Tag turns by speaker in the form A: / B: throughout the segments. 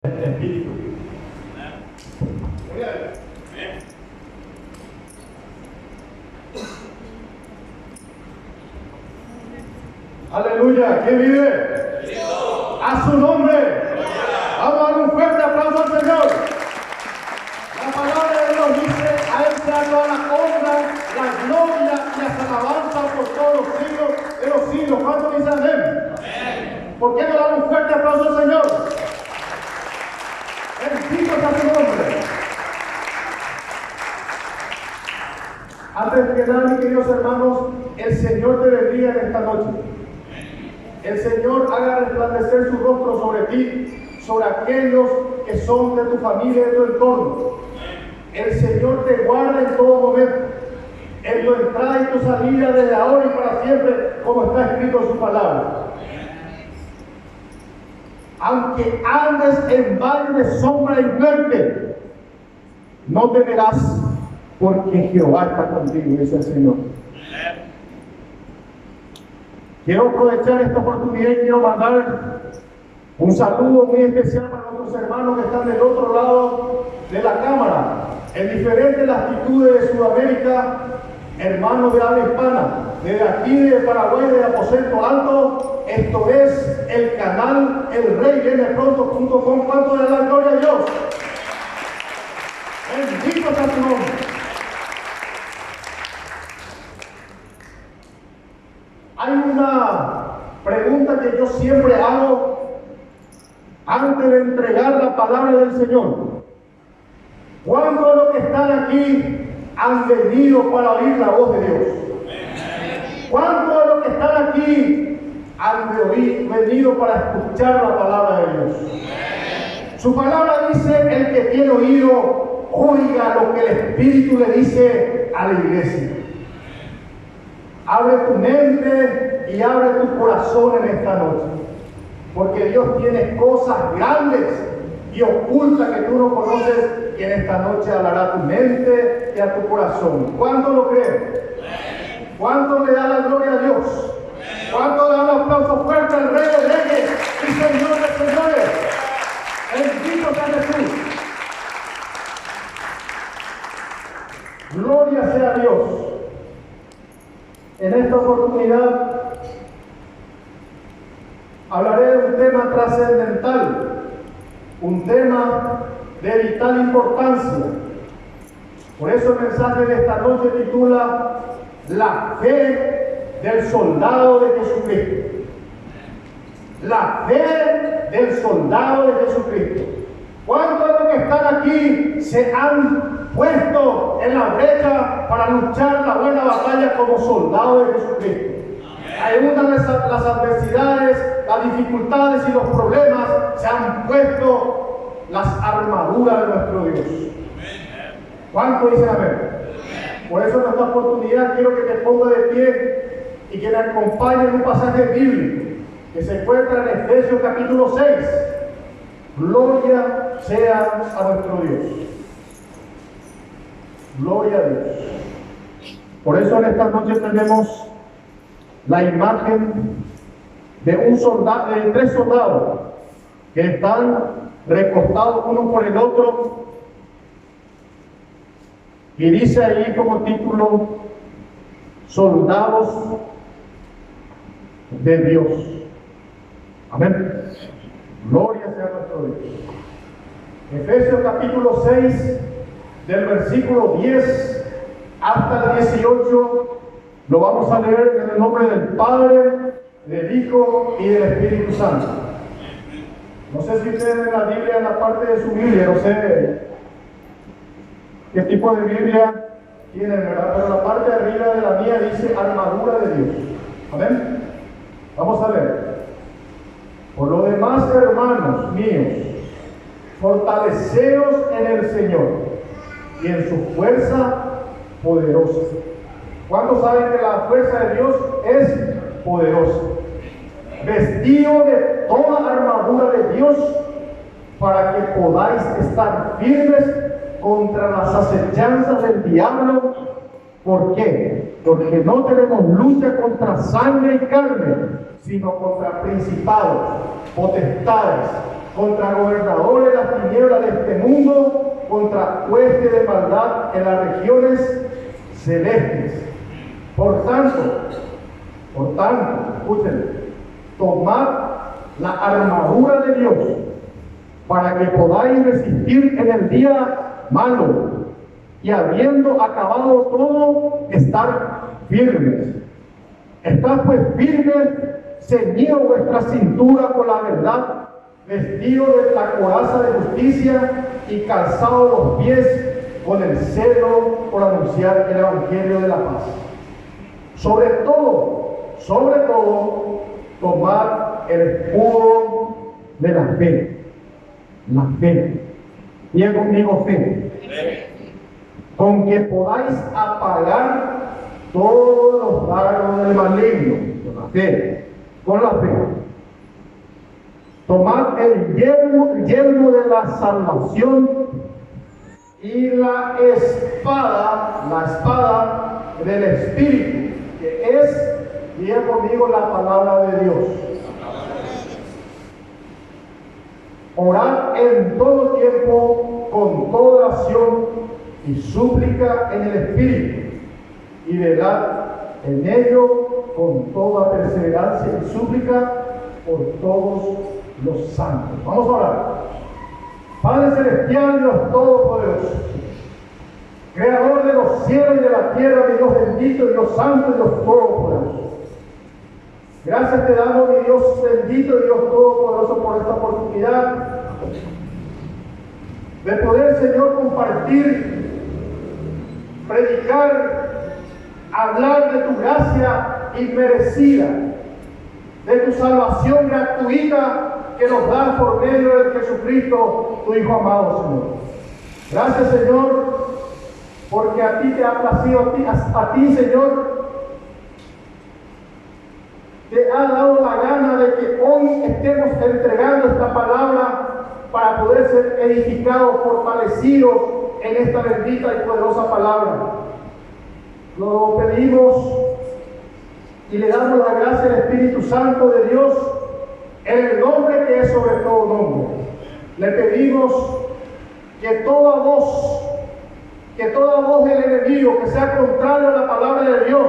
A: Espíritu. Aleluya. ¿Quién vive? Cristo. A su nombre. Vamos a dar un fuerte aplauso al Señor. La palabra de Dios dice: a Él sea toda la honra, la gloria y las alabanzas por todos los siglos de los siglos. ¿Cuánto dicen amén? Amén. ¿Por qué no dar un fuerte aplauso al Señor? Bendito sea su nombre. Antes de que nada, mis queridos hermanos, el Señor te bendiga en esta noche. El Señor haga resplandecer su rostro sobre ti, sobre aquellos que son de tu familia y de tu entorno. El Señor te guarda en todo momento, en tu entrada y tu salida, desde ahora y para siempre, como está escrito en su palabra. Aunque andes en valle de sombra y muerte, no temerás, porque Jehová está contigo, dice el Señor. Quiero aprovechar esta oportunidad y quiero mandar un saludo muy especial para nuestros hermanos que están del otro lado de la cámara, en diferentes latitudes de Sudamérica, hermanos de habla hispana, desde aquí de Paraguay, de Aposento Alto. Esto es el canal El Rey Viene Pronto.com. ¿Cuánto de la gloria a Dios? Bendito sea su nombre. Hay una pregunta que yo siempre hago antes de entregar la palabra del Señor. ¿Cuántos de los que están aquí han venido para oír la voz de Dios? ¿Cuántos de los que están aquí han venido para escuchar la palabra de Dios? Su palabra dice: el que tiene oído, oiga lo que el Espíritu le dice a la iglesia. Abre tu mente y abre tu corazón en esta noche, porque Dios tiene cosas grandes y ocultas que tú no conoces, que en esta noche hablará a tu mente y a tu corazón. ¿Cuánto lo creen? ¿Cuánto le da la gloria a Dios? ¿Cuánto le da un aplauso fuerte al Rey de Reyes y Señor de Señores? Bendito sea Jesús. Gloria sea a Dios. En esta oportunidad hablaré de un tema trascendental, un tema de vital importancia. Por eso el mensaje de esta noche titula: la fe del soldado de Jesucristo. La fe del soldado de Jesucristo. ¿Cuántos de los que están aquí se han puesto en la brecha para luchar la buena batalla como soldados de Jesucristo? Aún las adversidades, las dificultades y los problemas, se han puesto las armaduras de nuestro Dios. ¿Cuántos dicen amén? Por eso en esta oportunidad quiero que te ponga de pie y que me acompañe en un pasaje bíblico que se encuentra en Efesios capítulo 6. Gloria sea a nuestro Dios. Gloria a Dios. Por eso en esta noche tenemos la imagen de de 3 soldados que están recostados uno por el otro, y dice ahí como título: soldados de Dios. Amén. Gloria sea nuestro Dios. Efesios capítulo 6, del versículo 10 hasta el 18, lo vamos a leer en el nombre del Padre, del Hijo y del Espíritu Santo. No sé si ustedes ven la Biblia en la parte de su Biblia, no sé qué tipo de Biblia tienen, ¿verdad? Pero la parte de arriba de la mía dice armadura de Dios. Amén. Vamos a leer. Por lo demás, hermanos míos, fortaleceos en el Señor y en su fuerza poderosa. ¿Cuántos saben que la fuerza de Dios es poderosa? Vestido de toda armadura de Dios, para que podáis estar firmes contra las acechanzas del diablo. ¿Por qué? Porque no tenemos lucha contra sangre y carne, sino contra principados, potestades, contra gobernadores de las tinieblas de este mundo, contra huestes de maldad en las regiones celestes. Por tanto, escuchen, tomad la armadura de Dios para que podáis resistir en el día malo y habiendo acabado todo, estar firmes. Estad pues firmes, ceñido vuestra cintura con la verdad, vestido de la coraza de justicia y calzado los pies con el celo por anunciar el evangelio de la paz. Sobre todo, tomad el escudo de la fe. La fe. Diga conmigo fe. Con que podáis apagar todos los dardos del maligno. Con la fe. Con la fe. Tomad el yelmo de la salvación y la espada del Espíritu, que es, diga conmigo, la palabra de Dios. Orad en todo tiempo con toda oración y súplica en el Espíritu, y velad en ello con toda perseverancia y súplica por todos los santos. Vamos a orar. Padre celestial, Dios todopoderoso, creador de los cielos y de la tierra, mi Dios bendito, Dios santo y Dios todopoderoso. Gracias te damos, mi Dios bendito y Dios todopoderoso, por esta oportunidad de poder, Señor, compartir, predicar, hablar de tu gracia inmerecida, de tu salvación gratuita que nos da por medio de Jesucristo, tu Hijo amado, Señor. Gracias, Señor, porque a ti te ha placido, a ti, Señor, te ha dado la gana de que hoy estemos entregando esta palabra para poder ser edificados, fortalecidos en esta bendita y poderosa palabra. Lo pedimos y le damos la gracia al Espíritu Santo de Dios en el nombre que es sobre todo nombre. Le pedimos que toda voz del enemigo que sea contraria a la palabra de Dios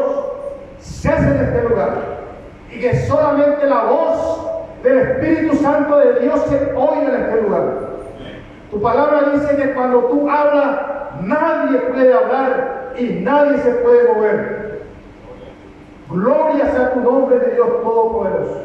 A: cese en este lugar, y que solamente la voz del Espíritu Santo de Dios se oiga en este lugar. Tu palabra dice que cuando tú hablas, nadie puede hablar y nadie se puede mover. Gloria sea tu nombre, de Dios Todopoderoso.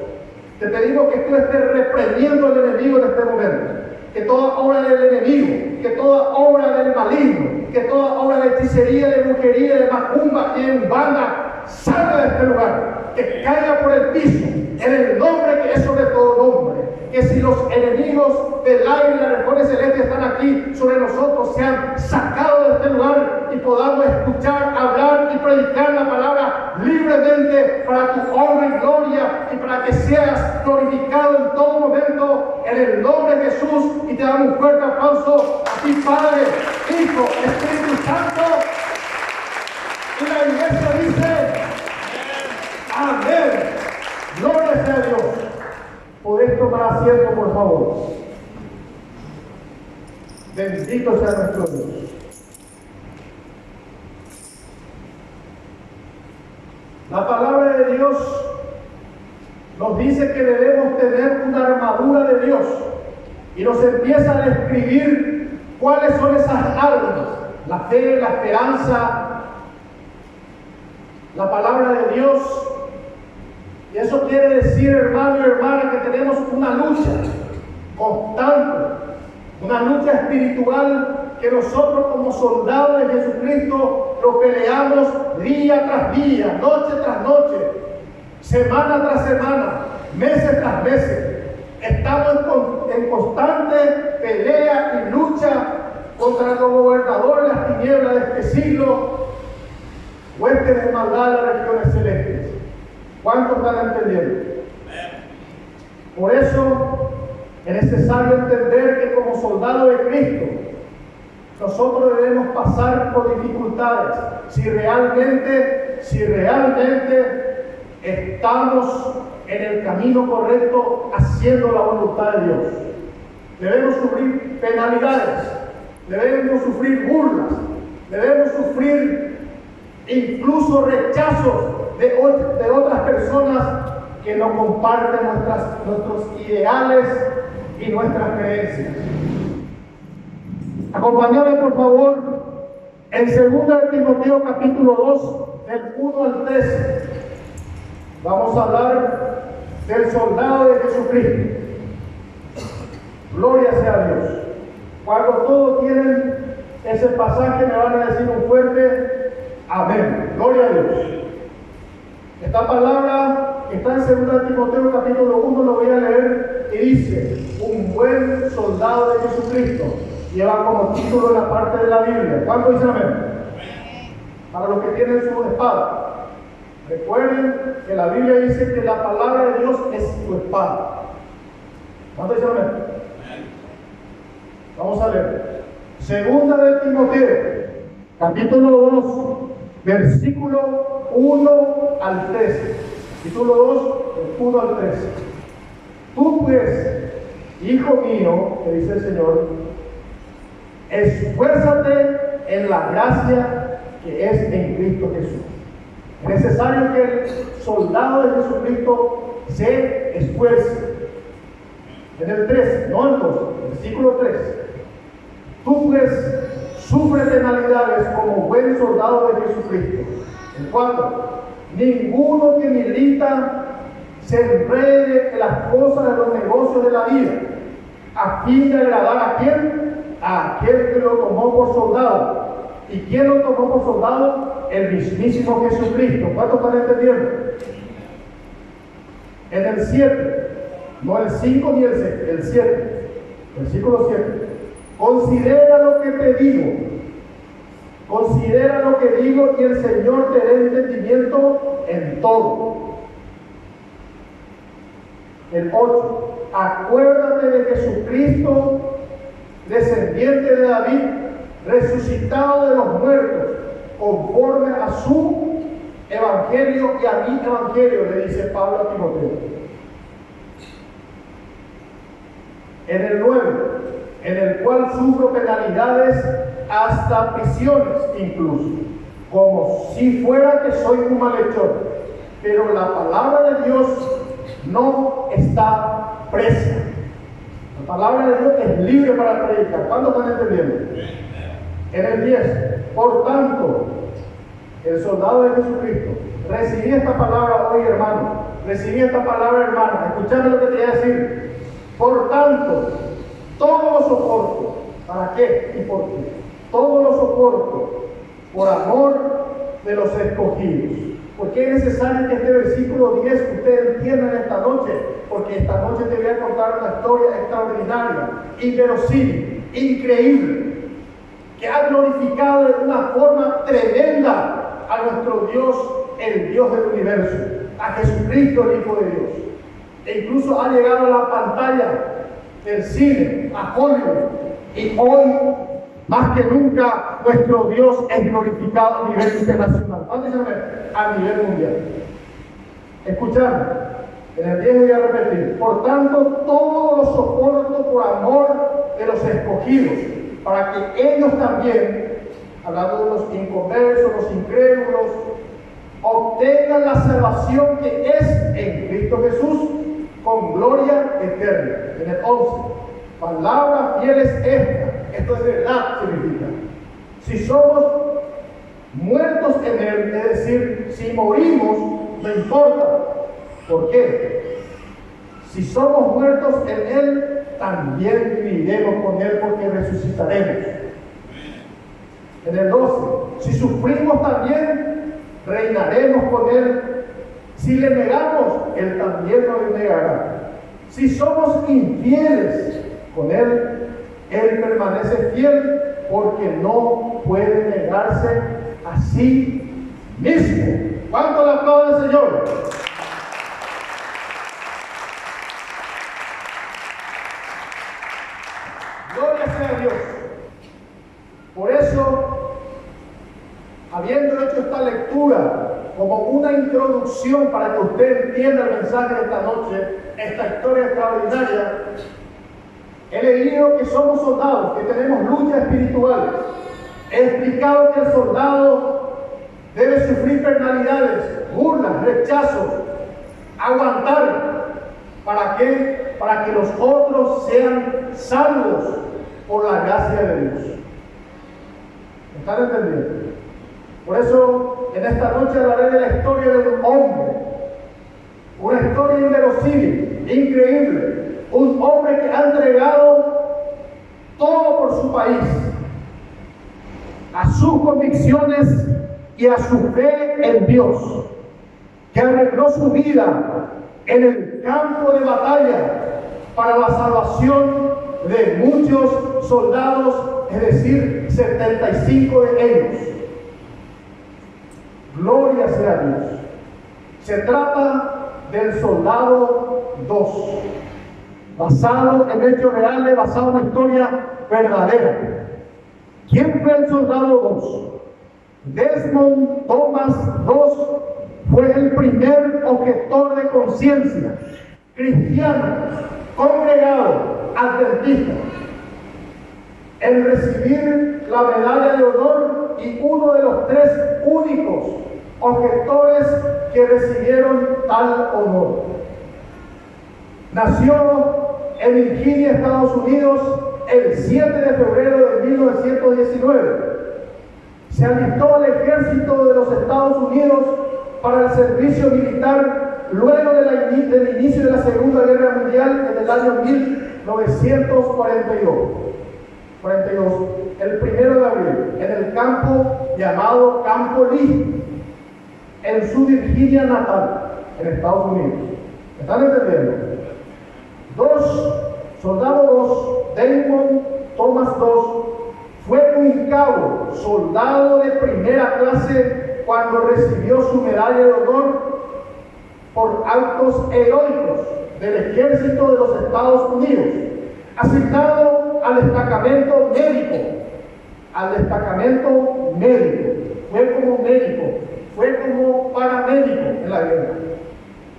A: Te pedimos que tú estés reprendiendo al enemigo en este momento. Que toda obra del enemigo, que toda obra del maligno, que toda obra de hechicería, de brujería, de macumba y de umbanda salga de este lugar. Que caiga por el piso en el nombre que es sobre todo nombre. Que si los enemigos del aire y las regiones celestes están aquí sobre nosotros, sean sacados de este lugar y podamos escuchar, hablar y predicar la palabra libremente para tu honra y gloria, y para que seas glorificado en todo momento en el nombre de Jesús. Y te damos un fuerte aplauso a ti, Padre, Hijo, Espíritu Santo. Y la iglesia dice amén. Gloria sea a Dios. Podéis tomar asiento, por favor. Bendito sea nuestro Dios. La palabra de Dios nos dice que debemos tener una armadura de Dios, y nos empieza a describir cuáles son esas armas: la fe, la esperanza, la palabra de Dios. Y eso quiere decir, hermano y hermana, que tenemos una lucha constante, una lucha espiritual que nosotros como soldados de Jesucristo lo peleamos día tras día, noche tras noche, semana tras semana, meses tras meses. Estamos en constante pelea y lucha contra los gobernadores de las tinieblas de este siglo, huestes de maldad de las regiones celestes. ¿Cuántos están entendiendo? Por eso es necesario entender que como soldados de Cristo nosotros debemos pasar por dificultades si realmente estamos en el camino correcto, haciendo la voluntad de Dios. debemos sufrir penalidades, debemos sufrir burlas, debemos sufrir incluso rechazos de otras personas que no comparten nuestros ideales y nuestras creencias. Acompáñame por favor en 2 de Timoteo capítulo 2, del 1 al 13. Vamos a hablar del soldado de Jesucristo. Gloria sea a Dios. Cuando todos tienen ese pasaje me van a decir un fuerte amén. Gloria a Dios. Esta palabra que está en 2 de Timoteo capítulo 1 lo voy a leer y dice: un buen soldado de Jesucristo. Lleva como título la parte de la Biblia. ¿Cuánto dicen amén? Para los que tienen su espada. Recuerden que la Biblia dice que la palabra de Dios es su espada. ¿Cuánto dicen amén? Vamos a leer. 2 de Timoteo, capítulo 2, versículo 1 al 13. Capítulo 2, 1 al 13. Tú pues, hijo mío, que dice el Señor, esfuérzate en la gracia que es en Cristo Jesús. Es necesario que el soldado de Jesucristo se esfuerce. En el 3, no en el 2, versículo 3. Tú pues sufre penalidades como buen soldado de Jesucristo. En 4, ninguno que milita se enrede en las cosas de los negocios de la vida, a fin de agradar a quién, a aquel que lo tomó por soldado. ¿Y quién lo tomó por soldado? El mismísimo Jesucristo. ¿Cuántos están entendiendo? En el 7, no el 5 ni el 6, el 7, versículo 7. Considera lo que te digo. Considera lo que digo y el Señor te dé entendimiento en todo. El 8. Acuérdate de Jesucristo, descendiente de David, resucitado de los muertos, conforme a su evangelio y a mi evangelio, le dice Pablo a Timoteo. En el 9, en el cual sufro penalidades hasta prisiones incluso, como si fuera que soy un malhechor. Pero la palabra de Dios no está presa. La palabra de Dios es libre para predicar. ¿Cuántos están entendiendo? En el 10, por tanto, el soldado de Jesucristo, recibí esta palabra hoy, hermano. Recibí esta palabra, hermana. Escuchame lo que te voy a decir. Por tanto, todo lo soporto. ¿Para qué y por qué? Todo lo soporto por amor de los escogidos. Porque es necesario que este versículo 10 ustedes entiendan esta noche, porque esta noche te voy a contar una historia extraordinaria, inverosímil, increíble, que ha glorificado de una forma tremenda a nuestro Dios, el Dios del universo, a Jesucristo, el Hijo de Dios. E incluso ha llegado a la pantalla del cine, a Hollywood, y hoy, más que nunca, nuestro Dios es glorificado a nivel internacional. A nivel mundial. Escuchadme, en el 10 voy a repetir. Por tanto, todo lo soporto por amor de los escogidos, para que ellos también, hablando de los inconversos, los incrédulos, obtengan la salvación que es en Cristo Jesús, con gloria eterna. En el 11, palabra fiel es esta. Esto es verdad, significa. Si somos muertos en Él, es decir, si morimos, no importa. ¿Por qué? Si somos muertos en Él, también viviremos con Él porque resucitaremos. En el 12, si sufrimos también, reinaremos con Él. Si le negamos, Él también nos negará. Si somos infieles con Él, Él permanece fiel porque no puede negarse a sí mismo. ¿Cuánto le aplaude al Señor? Gloria sea a Dios. Por eso, habiendo hecho esta lectura como una introducción para que usted entienda el mensaje de esta noche, esta historia extraordinaria, he leído que somos soldados, que tenemos luchas espirituales. He explicado que el soldado debe sufrir penalidades, burlas, rechazos, aguantar. ¿Para qué? Para que los otros sean salvos por la gracia de Dios. ¿Me están entendiendo? Por eso, en esta noche hablaré de la historia de un hombre. Una historia inverosímil, increíble. Un hombre que ha entregado todo por su país, a sus convicciones y a su fe en Dios, que arregló su vida en el campo de batalla para la salvación de muchos soldados, es decir, 75 de ellos. Gloria sea a Dios. Se trata del soldado 2, basado en hechos reales, basado en una historia verdadera. ¿Quién fue el soldado 2? Desmond Thomas II fue el primer objetor de conciencia, cristiano, congregado, adventista, en recibir la medalla de honor y uno de los 3 únicos objetores que recibieron tal honor. Nació en Virginia, Estados Unidos, el 7 de febrero de 1919. Se alistó al ejército de los Estados Unidos para el servicio militar luego del inicio de la Segunda Guerra Mundial en el año 1942, el 1 de abril, en el campo llamado Campo Lee, en su Virginia natal, en Estados Unidos. ¿Me están entendiendo? Soldado 2, Desmond Thomas II, fue un cabo, soldado de primera clase, cuando recibió su medalla de honor por actos heroicos del ejército de los Estados Unidos, asignado al destacamento médico. Fue como médico, fue como paramédico en la guerra,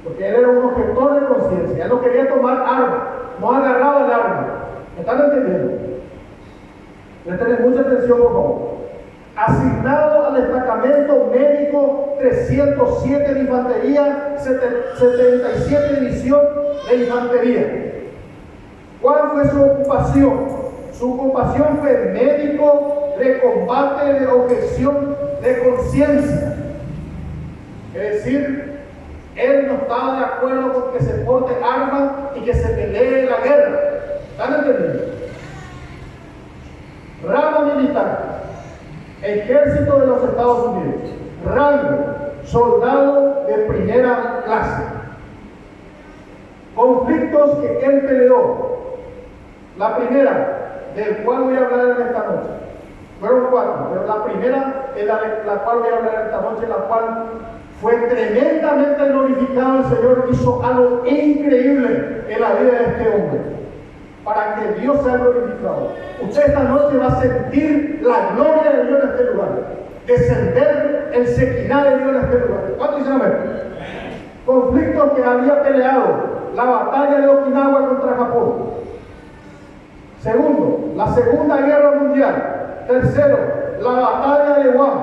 A: porque él era un objetor de conciencia. Él no quería tomar armas, no agarraba el arma. ¿Me están entendiendo? Presten mucha atención, por favor. Asignado al destacamento médico 307 de infantería, 77 división de infantería. ¿Cuál fue su ocupación? Su ocupación fue médico de combate, de objeción de conciencia. Es decir, él no estaba de acuerdo con que se porte armas y que se pelee la guerra. ¿Están entendiendo? Rama militar, ejército de los Estados Unidos. Rango, soldado de primera clase. Conflictos que él peleó. La primera, del cual voy a hablar en esta noche. Fueron 4, pero la primera es la cual voy a hablar esta noche, la cual fue tremendamente glorificado. El Señor hizo algo increíble en la vida de este hombre, para que Dios sea glorificado. Usted esta noche va a sentir la gloria de Dios en este lugar, descender el Sequiná de Dios en este lugar. ¿Cuántos dicen amén? Conflictos que había peleado: la batalla de Okinawa contra Japón. Segundo, la Segunda Guerra Mundial. Tercero, la batalla de Guam.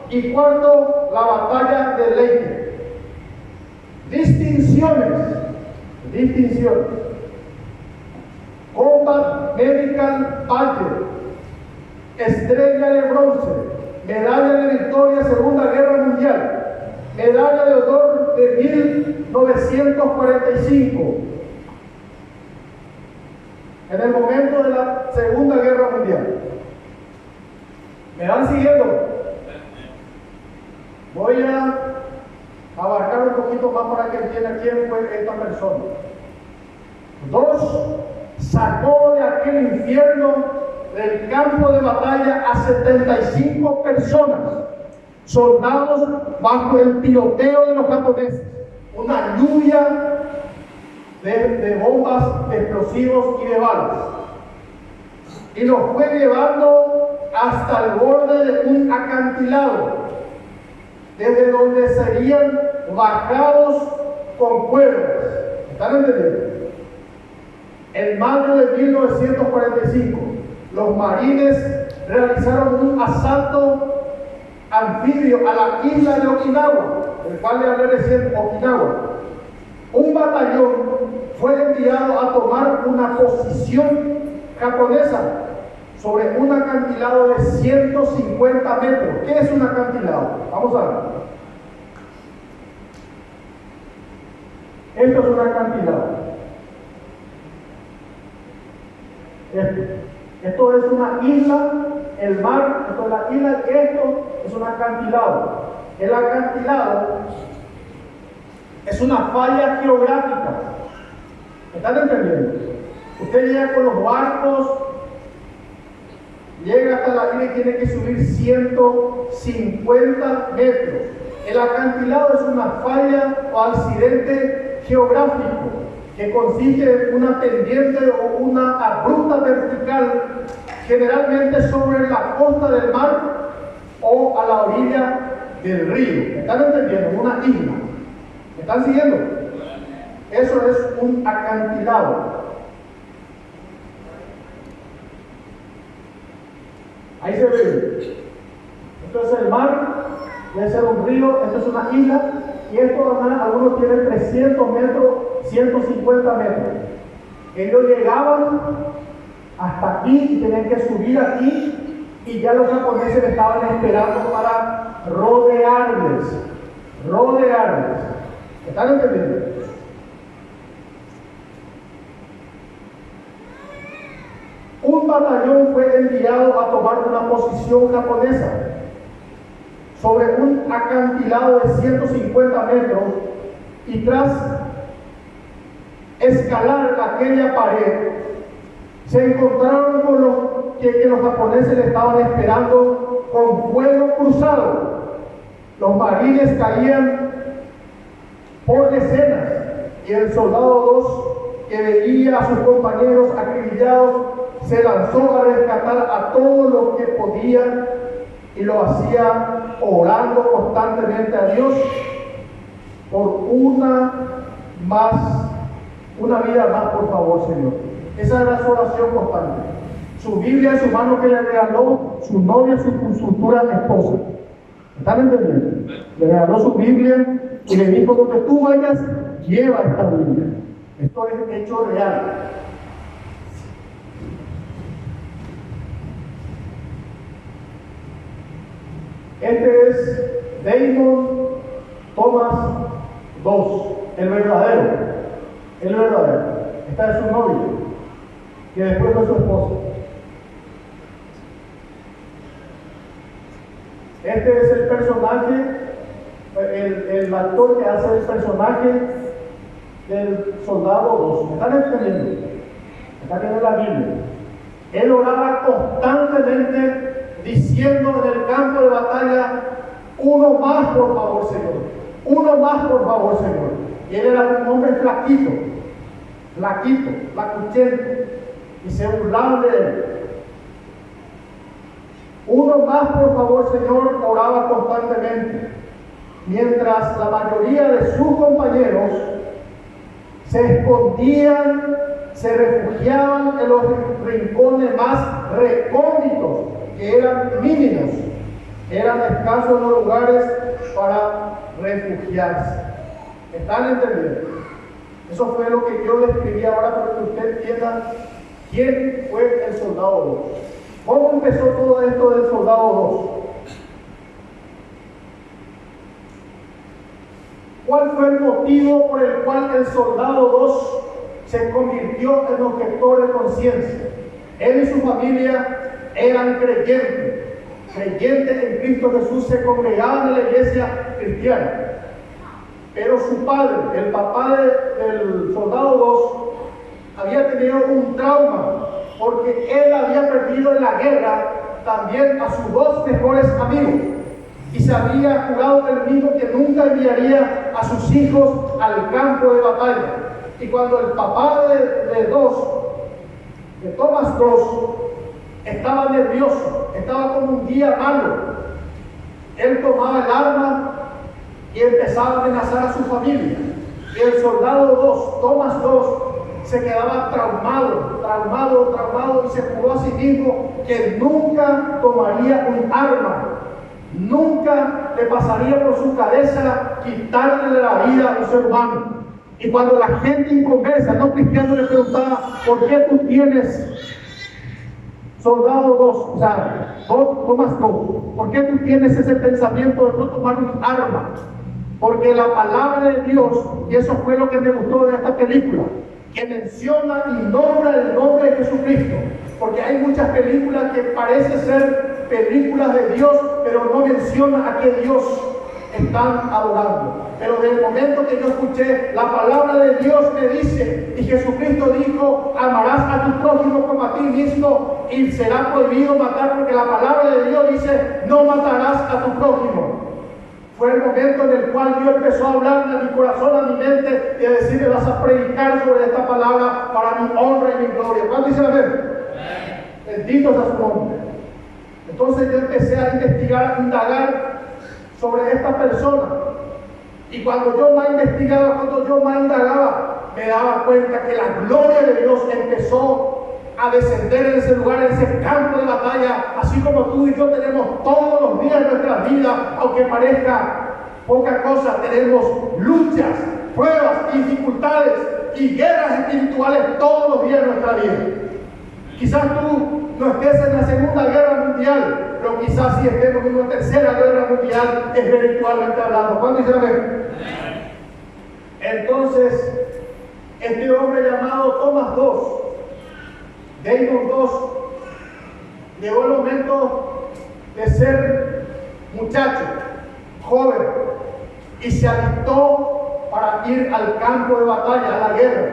A: Y cuarto, la batalla de Leyte. Distinciones. Combat Medical Badge, estrella de bronce, medalla de victoria Segunda Guerra Mundial, medalla de honor de 1945, en el momento de la Segunda Guerra Mundial. ¿Me van siguiendo? Voy a abarcar un poquito más para que entiendan quién fue esta persona. 2. Sacó de aquel infierno, del campo de batalla, a 75 personas, soldados, bajo el tiroteo de los japoneses. Una lluvia de bombas, de explosivos y de balas. Y los fue llevando hasta el borde de un acantilado, desde donde serían bajados con cuerdas. ¿Están entendiendo? En mayo de 1945, los marines realizaron un asalto anfibio a la isla de Okinawa, el cual le hablé recién, Okinawa. Un batallón fue enviado a tomar una posición japonesa sobre un acantilado de 150 metros. ¿Qué es un acantilado? Vamos a ver. Esto es un acantilado. Esto es una isla, el mar, esto es la isla, esto es un acantilado. El acantilado es una falla geográfica. ¿Me están entendiendo? Usted llega con los barcos, llega hasta la isla y tiene que subir 150 metros. El acantilado es una falla o accidente geográfico que consiste en una pendiente o una abrupta vertical, generalmente sobre la costa del mar o a la orilla del río. ¿Me están entendiendo? Una isla. ¿Me están siguiendo? Eso es un acantilado. Ahí se ve. Esto es el mar, puede ser un río, esto es una isla, y esto algunos tienen 300 metros, 150 metros. Ellos llegaban hasta aquí y tenían que subir aquí, y ya los japoneses estaban esperando para rodearles. ¿Están entendiendo? Un batallón fue enviado a tomar una posición japonesa sobre un acantilado de 150 metros, y tras escalar aquella pared se encontraron con que los japoneses le estaban esperando con fuego cruzado. Los marines caían por decenas y el soldado 2, que veía a sus compañeros acribillados, se lanzó a rescatar a todos los que podía, y lo hacía orando constantemente a Dios por una vida más, por favor, Señor. Esa era su oración constante. Su Biblia en su mano, que le regaló su novia, su futura esposa. ¿Están entendiendo? Le regaló su Biblia y le dijo: donde tú vayas, lleva esta Biblia. Esto es hecho real. Este es Damon Thomas II, el verdadero. Esta es su novia, que después fue su esposa. Este es el personaje, el actor que hace el personaje del soldado 2. ¿Me están entendiendo? Está viendo la Biblia. Él oraba constantemente, diciendo en el campo de batalla: uno más, por favor, Señor. Uno más, por favor, Señor. Y él era un hombre flaquito, flacuchento, y se burlaban de él. Uno más, por favor, Señor, oraba constantemente, mientras la mayoría de sus compañeros se escondían, se refugiaban en los rincones más recónditos, que eran mínimos. Eran escasos los lugares para refugiarse. ¿Están entendiendo? Eso fue lo que yo describí ahora, para que usted entienda quién fue el soldado 2. ¿Cómo empezó todo esto del soldado 2? ¿Cuál fue el motivo por el cual el soldado 2 se convirtió en objetor de conciencia? Él y su familia eran creyentes en Cristo Jesús, se congregaban en la iglesia cristiana. Pero su padre, el papá del soldado 2, había tenido un trauma, porque él había perdido en la guerra también a sus dos mejores amigos, y se había jurado él mismo que nunca enviaría a sus hijos al campo de batalla. Y cuando el papá de Thomas 2, estaba nervioso, estaba con un día malo, él tomaba el arma y empezaba a amenazar a su familia. Y el soldado 2, Thomas 2, se quedaba traumado y se juró a sí mismo que nunca tomaría un arma, nunca le pasaría por su cabeza quitarle la vida a un ser humano. Y cuando la gente inconversa, no cristiano, le preguntaba: ¿por qué tú tienes soldado dos? O sea, tomas dos. ¿Por qué tú tienes ese pensamiento de no tomar un arma? Porque la palabra de Dios, y eso fue lo que me gustó de esta película, que menciona y nombra el nombre de Jesucristo. Porque hay muchas películas que parecen ser películas de Dios, pero no mencionan a qué Dios están adorando. Pero desde el momento que yo escuché la palabra de Dios me dice, y Jesucristo dijo: amarás a tu prójimo como a ti mismo, y será prohibido matar, porque la palabra de Dios dice: no matarás a tu prójimo. Fue el momento en el cual Dios empezó a hablarme a mi corazón, a mi mente, y a decirme: vas a predicar sobre esta palabra para mi honra y mi gloria. ¿Cuánto dice amén? Bendito sea su nombre. Entonces yo empecé a investigar, a indagar sobre esta persona. Y cuando yo más investigaba, cuando yo más indagaba, me daba cuenta que la gloria de Dios empezó a descender en ese lugar, en ese campo de batalla, así como tú y yo tenemos todos los días de nuestra vida, aunque parezca poca cosa, tenemos luchas, pruebas, dificultades y guerras espirituales todos los días de nuestra vida. Quizás tú no estés en la Segunda Guerra Mundial, pero quizás sí estemos en una Tercera Guerra Mundial, espiritualmente hablando. ¿Cuándo dice amén? Entonces, este hombre llamado Thomas II, Damon II, llegó el momento de ser muchacho, joven, y se alistó para ir al campo de batalla, a la guerra.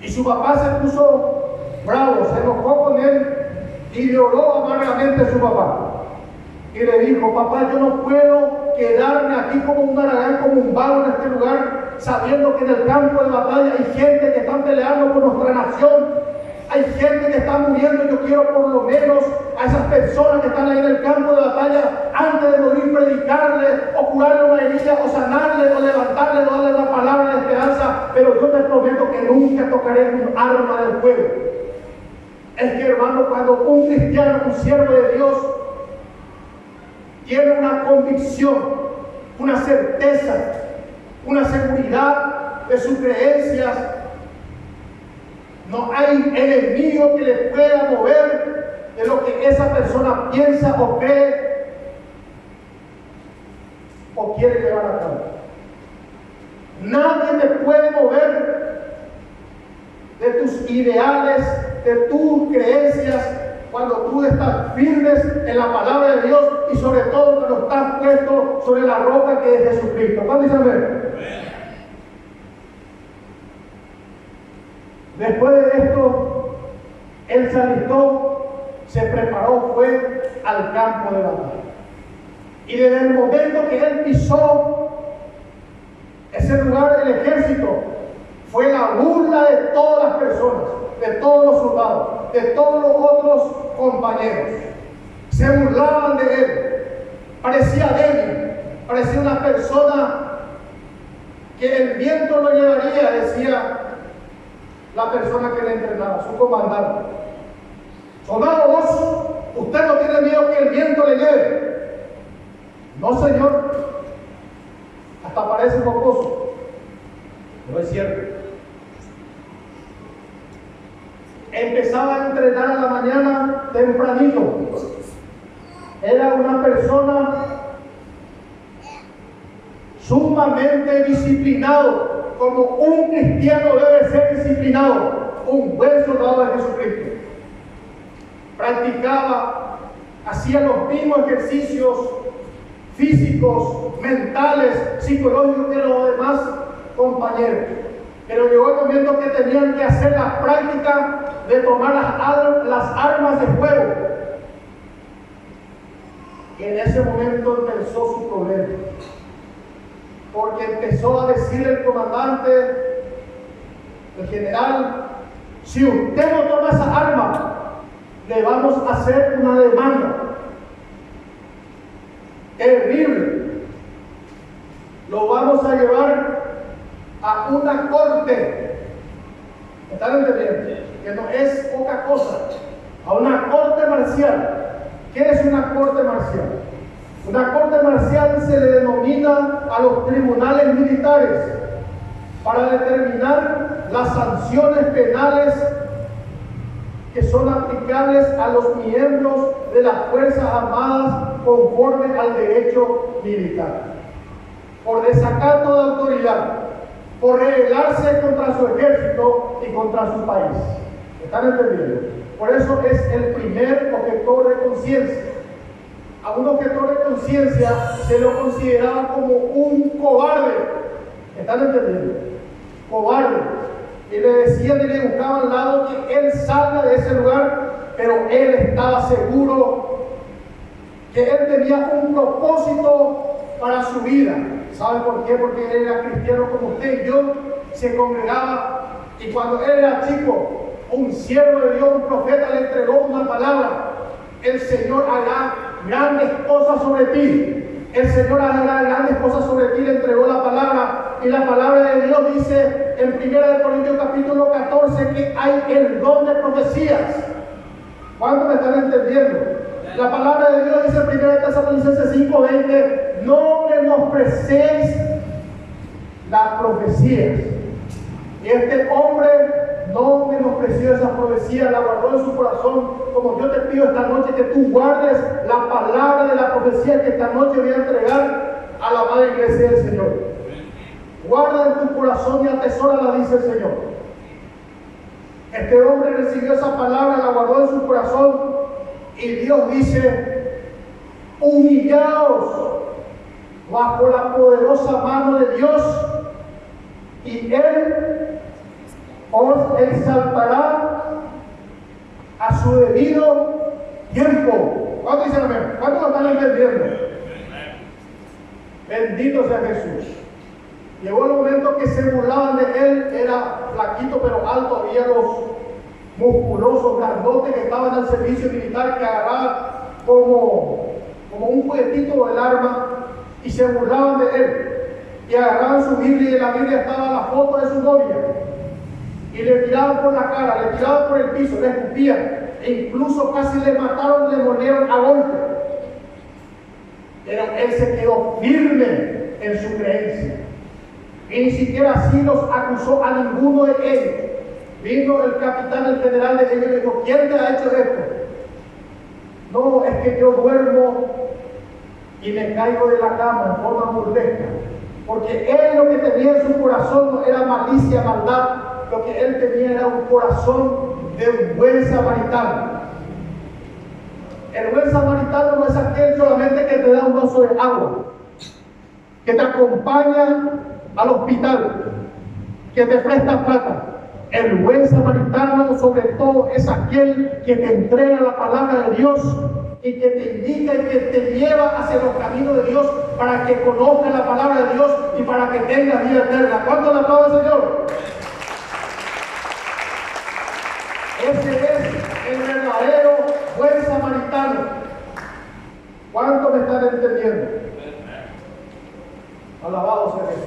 A: Y su papá se puso bravo, se enojó con él y lloró amargamente a su papá. Y le dijo: papá, yo no puedo quedarme aquí como un aragán, como un vago en este lugar, sabiendo que en el campo de batalla hay gente que está peleando por nuestra nación. Hay gente que está muriendo y yo quiero por lo menos a esas personas que están ahí en el campo de batalla, antes de morir, predicarle o curarle una herida o sanarle o levantarle o darle una palabra de esperanza. Pero yo te prometo que nunca tocaré un arma del fuego. Es que, hermano, cuando un cristiano, un siervo de Dios, tiene una convicción, una certeza, una seguridad de sus creencias, no hay enemigo que le pueda mover de lo que esa persona piensa o cree o quiere llevar a cabo. Nadie te puede mover de tus ideales, de tus creencias, cuando tú estás firmes en la palabra de Dios y sobre todo cuando estás puesto sobre la roca que es Jesucristo. ¿Cuándo dicen amén? Después de esto, él se alistó, se preparó, fue al campo de batalla. Y desde el momento que él pisó ese lugar del ejército, fue la burla de todas las personas, de todos los soldados, de todos los otros compañeros. Se burlaban de él. Parecía débil, parecía una persona que el viento lo llevaría, decía la persona que le entrenaba, su comandante. Soldado, vos, usted no tiene miedo que el viento le lleve. No, señor. Hasta parece jocoso. No es cierto. Empezaba a entrenar a la mañana tempranito. Era una persona sumamente disciplinado, como un cristiano debe ser disciplinado, un buen soldado de Jesucristo. Practicaba, hacía los mismos ejercicios físicos, mentales, psicológicos que los demás compañeros. Pero llegó el momento que tenían que hacer la práctica de tomar las armas de fuego. Y en ese momento empezó su problema. Porque empezó a decirle el comandante, el general: si usted no toma esa arma, le vamos a hacer una demanda terrible. Lo vamos a llevar a una corte ¿Están entendiendo? Que no es poca cosa. A una corte marcial. ¿Qué es una corte marcial? Una corte marcial se le denomina a los tribunales militares para determinar las sanciones penales que son aplicables a los miembros de las Fuerzas Armadas conforme al derecho militar. Por desacato de autoridad, por rebelarse contra su ejército y contra su país. ¿Están entendiendo? Por eso es el primer objetor de conciencia. A un objetor de conciencia se lo consideraba como un cobarde. ¿Están entendiendo? Cobarde. Y le decían y le buscaban al lado que él salga de ese lugar, pero él estaba seguro que él tenía un propósito para su vida. ¿Saben por qué? Porque él era cristiano como usted y yo, se congregaba, y cuando él era chico, un siervo de Dios, un profeta, le entregó una palabra: el Señor hará grandes cosas sobre ti. El Señor hará grandes cosas sobre ti, le entregó la palabra, y la palabra de Dios dice en 1 Corintios capítulo 14 que hay el don de profecías. ¿Cuántos me están entendiendo? La palabra de Dios dice en 1 Tesalonicenses 5:20: no menosprecéis las profecías. Y este hombre no menospreció esas profecías, la guardó en su corazón. Como yo te pido esta noche que tú guardes la palabra de la profecía que esta noche voy a entregar a la madre iglesia del Señor. Guarda en tu corazón y atesórala, dice el Señor. Este hombre recibió esa palabra, la guardó en su corazón, y Dios dice: humillaos bajo la poderosa mano de Dios, y Él os exaltará a su debido tiempo. ¿Cuánto dicen amén? ¿Cuánto lo están entendiendo? Bendito sea Jesús. Llegó el momento que se burlaban de él. Era flaquito pero alto. Había los musculosos, grandotes que estaban al servicio militar, que agarraban como un juguetito del arma, y se burlaban de él. Y agarraban su Biblia, y en la Biblia estaba la foto de su novia, y le tiraban por la cara, le tiraban por el piso, le escupían, e incluso casi le mataron, le mordieron a golpe. Pero él se quedó firme en su creencia, y ni siquiera así los acusó a ninguno de ellos. Vino el capitán, el general de ellos, y dijo: ¿quién te ha hecho esto? No, es que yo duermo y me caigo de la cama en forma burlesca. Porque él lo que tenía en su corazón no era malicia, maldad. Lo que él tenía era un corazón de un buen samaritano. El buen samaritano no es aquel solamente que te da un vaso de agua, que te acompaña al hospital, que te presta plata. El buen samaritano, sobre todo, es aquel que te entrega la palabra de Dios y que te indica y que te lleva hacia los caminos de Dios para que conozcas la palabra de Dios y para que tengas vida eterna. ¿Cuánto le aplaude al Señor? Ese es el verdadero buen samaritano. ¿Cuánto me están entendiendo? Alabado sea Jesús.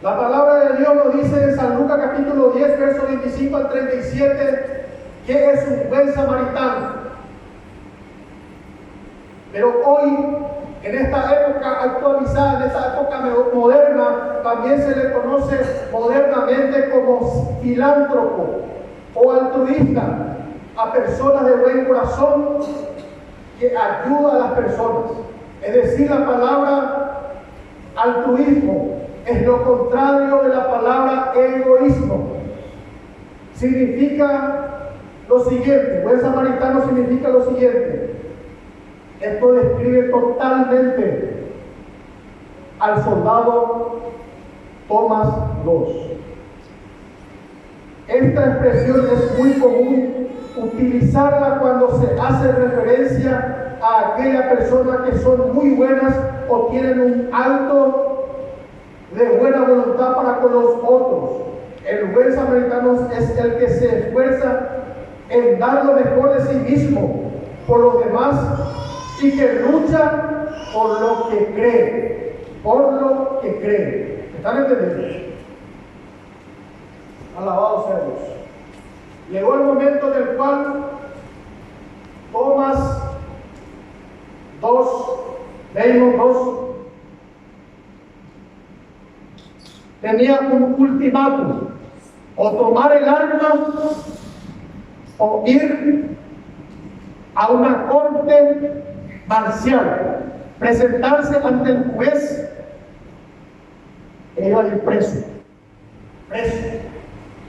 A: La palabra de Dios nos dice en San Lucas capítulo 10, verso 25 al 37, que es un buen samaritano. Pero hoy, en esta época actualizada, en esta época moderna, también se le conoce modernamente como filántropo o altruista, a personas de buen corazón que ayuda a las personas. Es decir, la palabra altruismo es lo contrario de la palabra egoísmo. Significa lo siguiente, buen samaritano significa lo siguiente. Esto describe totalmente al soldado Tomás II. Esta expresión es muy común utilizarla cuando se hace referencia a aquellas personas que son muy buenas o tienen un alto de buena voluntad para con los otros. El buen samaritano es el que se esfuerza en dar lo mejor de sí mismo por los demás y que lucha por lo que cree. por lo que creen. ¿Están entendiendo? Alabado sea Dios. Llegó el momento en el cual Tomás tenía un ultimátum: o tomar el arma o ir a una corte marcial, presentarse ante el juez e iba a ir preso.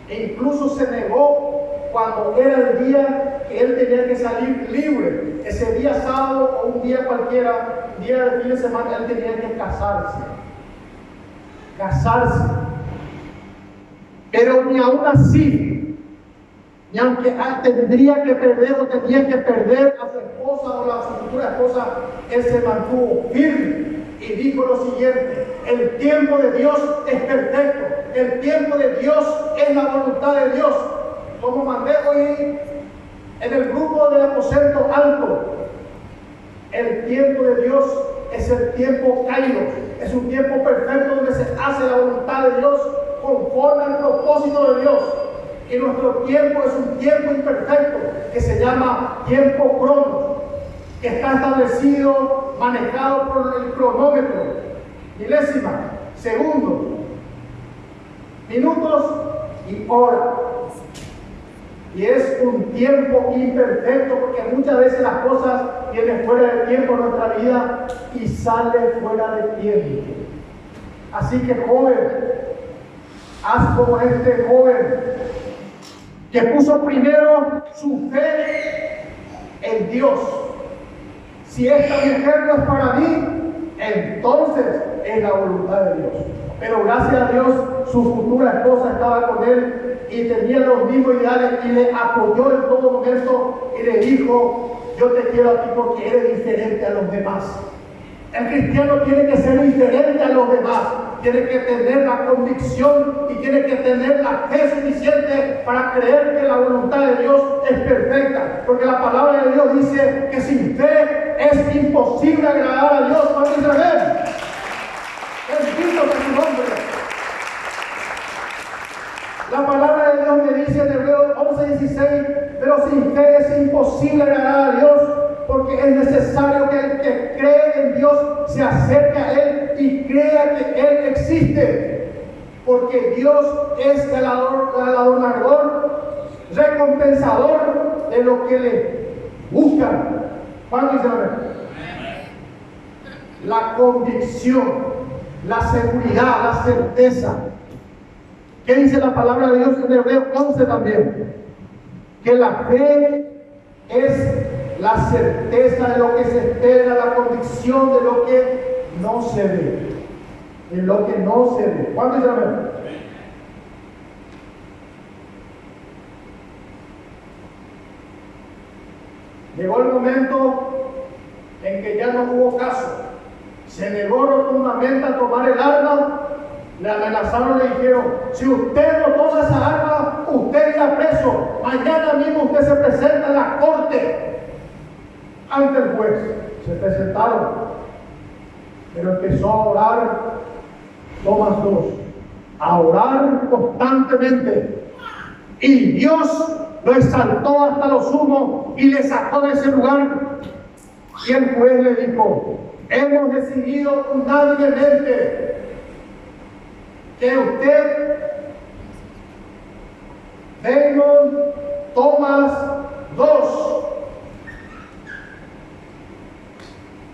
A: E incluso se negó cuando era el día que él tenía que salir libre. Ese día sábado o un día cualquiera, día de fin de semana, él tenía que casarse. Pero ni aún así, ni aunque tendría que perder o tenía que perder a su esposa o a su futura esposa, él se mantuvo firme y dijo lo siguiente: el tiempo de Dios es perfecto, el tiempo de Dios es la voluntad de Dios. Como mandé hoy en el grupo del aposento alto, el tiempo de Dios es el tiempo kairos, es un tiempo perfecto donde se hace la voluntad de Dios conforme al propósito de Dios. Y nuestro tiempo es un tiempo imperfecto que se llama tiempo cronos, que está establecido, manejado por el cronómetro, milésima, segundos, minutos y horas. Y es un tiempo imperfecto porque muchas veces las cosas vienen fuera de tiempo en nuestra vida y salen fuera de tiempo. Así que, joven, haz como este joven que puso primero su fe en Dios. Si esta mujer no es para mí, entonces es la voluntad de Dios. Pero gracias a Dios, su futura esposa estaba con él y tenía los mismos ideales y le apoyó en todo momento y le dijo: yo te quiero a ti porque eres diferente a los demás. El cristiano tiene que ser diferente a los demás, tiene que tener la convicción y tiene que tener la fe suficiente para creer que la voluntad de Dios es perfecta, porque la palabra de Dios dice que sin fe es imposible agradar a Dios. ¿Cuánto dice amén? Bendito sea su nombre. La palabra de Dios me dice en Hebreos 11:16, pero sin fe es imposible agradar a Dios, porque es necesario que el que cree en Dios se acerque a Él y crea que Él existe, porque Dios es galardonador, recompensador de lo que le buscan. ¿Cuánto dice amén? La convicción, la seguridad, la certeza. ¿Qué dice la palabra de Dios en Hebreos 11 también? Que la fe es la certeza de lo que se espera, la convicción de lo que no se ve. De lo que no se ve. ¿Cuánto dice amén? Llegó el momento en que ya no hubo caso. Se negó rotundamente a tomar el arma. Le amenazaron, le dijeron: si usted no toma esa arma, usted irá preso. Mañana mismo usted se presenta en la corte ante el juez. Se presentaron, pero empezó a orar Tomás 2, a orar constantemente, y Dios lo exaltó hasta lo sumo y le sacó de ese lugar. Y el juez le dijo: hemos decidido unánimemente que usted, Damon Tomás 2,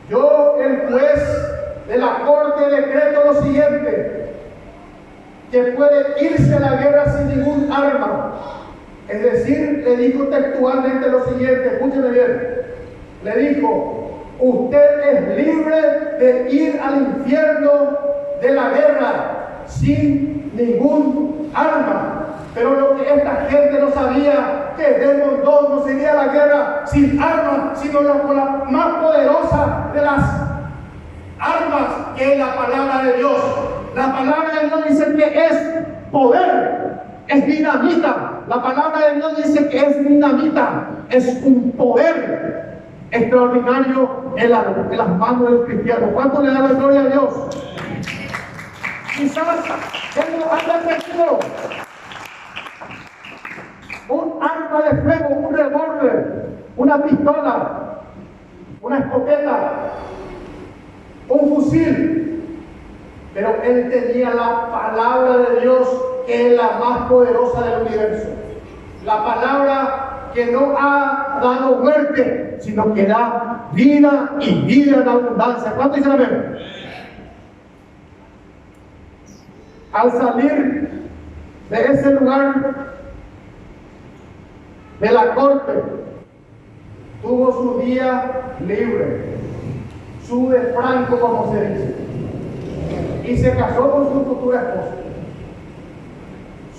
A: yo, el juez de la corte, decreto lo siguiente: que puede irse a la guerra sin ningún arma. Es decir, le dijo textualmente lo siguiente, escúcheme bien, le dijo: usted es libre de ir al infierno de la guerra sin ningún arma. Pero lo que esta gente no sabía, que Damon 2 no se iría a la guerra sin armas, sino con la más poderosa de las armas, que es la palabra de Dios. La palabra de Dios dice que es poder, es dinamita. La palabra de Dios dice que es dinamita, es un poder extraordinario en las manos del cristiano. ¿Cuánto le da la gloria a Dios? Quizás él no haya tenido un arma de fuego, un revólver, una pistola, una escopeta, un fusil, pero él tenía la palabra de Dios, que es la más poderosa del universo. La palabra que no ha dado muerte, sino que da vida y vida en abundancia. ¿Cuánto dicen amén? Al salir de ese lugar de la corte, tuvo su día libre, su de franco, como se dice, y se casó con su futura esposa,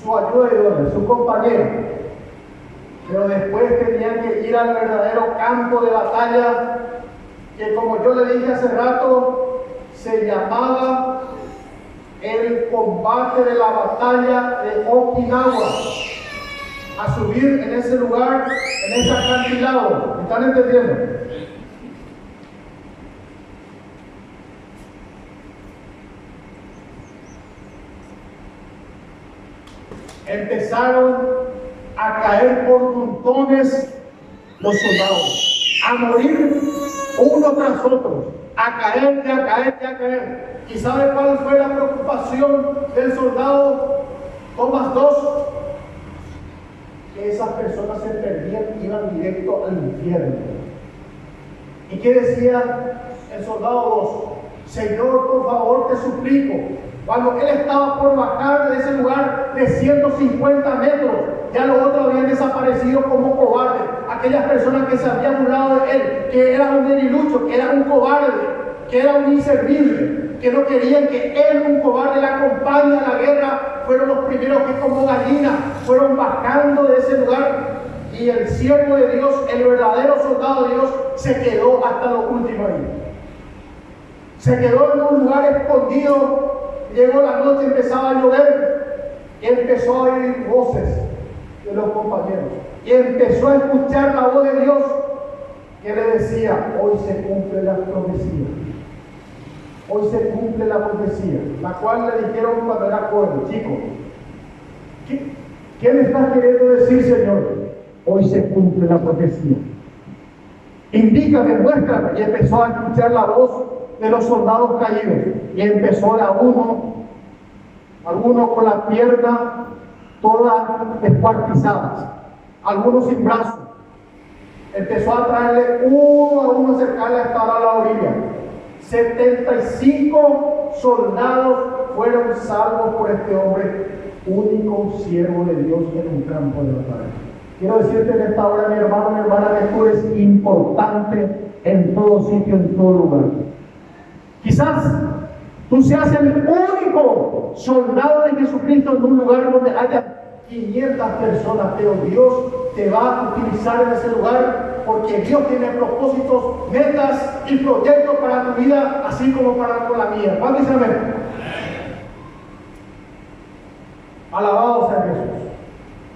A: su ayuda idónea, su compañera. Pero después tenían que ir al verdadero campo de batalla, que, como yo le dije hace rato, se llamaba el combate de la batalla de Okinawa. A subir en ese lugar, en ese acantilado. ¿Me están entendiendo? Empezaron a caer por montones los soldados, a morir uno tras otro, a caer y a caer y a caer. ¿Y sabe cuál fue la preocupación del soldado Thomas II? Que esas personas se perdían y iban directo al infierno. ¿Y qué decía el soldado 2? Señor, por favor, te suplico. Cuando él estaba por bajar de ese lugar de 150 metros, ya los otros habían desaparecido como cobardes. Aquellas personas que se habían burlado de él, que era un debilucho, que era un cobarde, que era un inservible, que no querían que él, un cobarde, la acompañe a la guerra, fueron los primeros que, como gallinas, fueron bajando de ese lugar. Y el siervo de Dios, el verdadero soldado de Dios, se quedó hasta lo último ahí. Se quedó en un lugar escondido. Llegó la noche, empezaba a llover, y empezó a oír voces de los compañeros, y empezó a escuchar la voz de Dios, que le decía: hoy se cumple la profecía. Hoy se cumple la profecía, la cual le dijeron cuando era joven: chico, ¿qué me estás queriendo decir, Señor? Hoy se cumple la profecía. Indícame, muéstrame. Y empezó a escuchar la voz de los soldados caídos, y empezó a algunos con la pierna todas descuartizadas, algunos sin brazos. Empezó a traerle uno a uno, acercarle hasta a la orilla. 75 soldados fueron salvos por este hombre, único siervo de Dios en un campo de batalla. Quiero decirte en esta hora, mi hermano, mi hermana, que tú eres importante en todo sitio, en todo lugar. Quizás tú seas el único soldado de Jesucristo en un lugar donde haya 500 personas, pero Dios te va a utilizar en ese lugar, porque Dios tiene propósitos, metas y proyectos para tu vida, así como para la mía. ¿Cuándo dice amén? Alabado sea Jesús.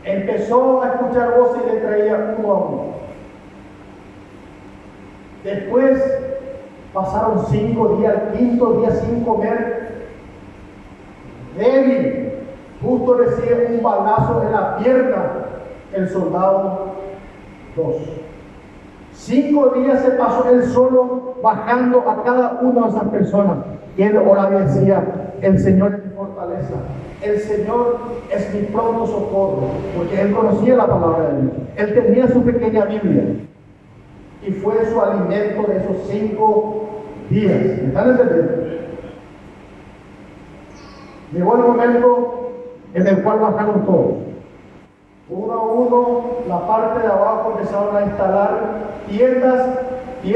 A: Empezó a escuchar voces y le traía uno a uno. Después pasaron 5 días, el quinto día sin comer, débil. Justo recibe un balazo en la pierna el soldado 2. 5 días se pasó él solo bajando a cada una de esas personas. Y él oraba y decía: el Señor es mi fortaleza, el Señor es mi pronto socorro. Porque él conocía la palabra de Dios, él tenía su pequeña Biblia, y fue su alimento de esos 5 días. ¿Me están entendiendo? Llegó el momento en el cual bajaron todos. Uno a uno, la parte de abajo empezaron a instalar tiendas y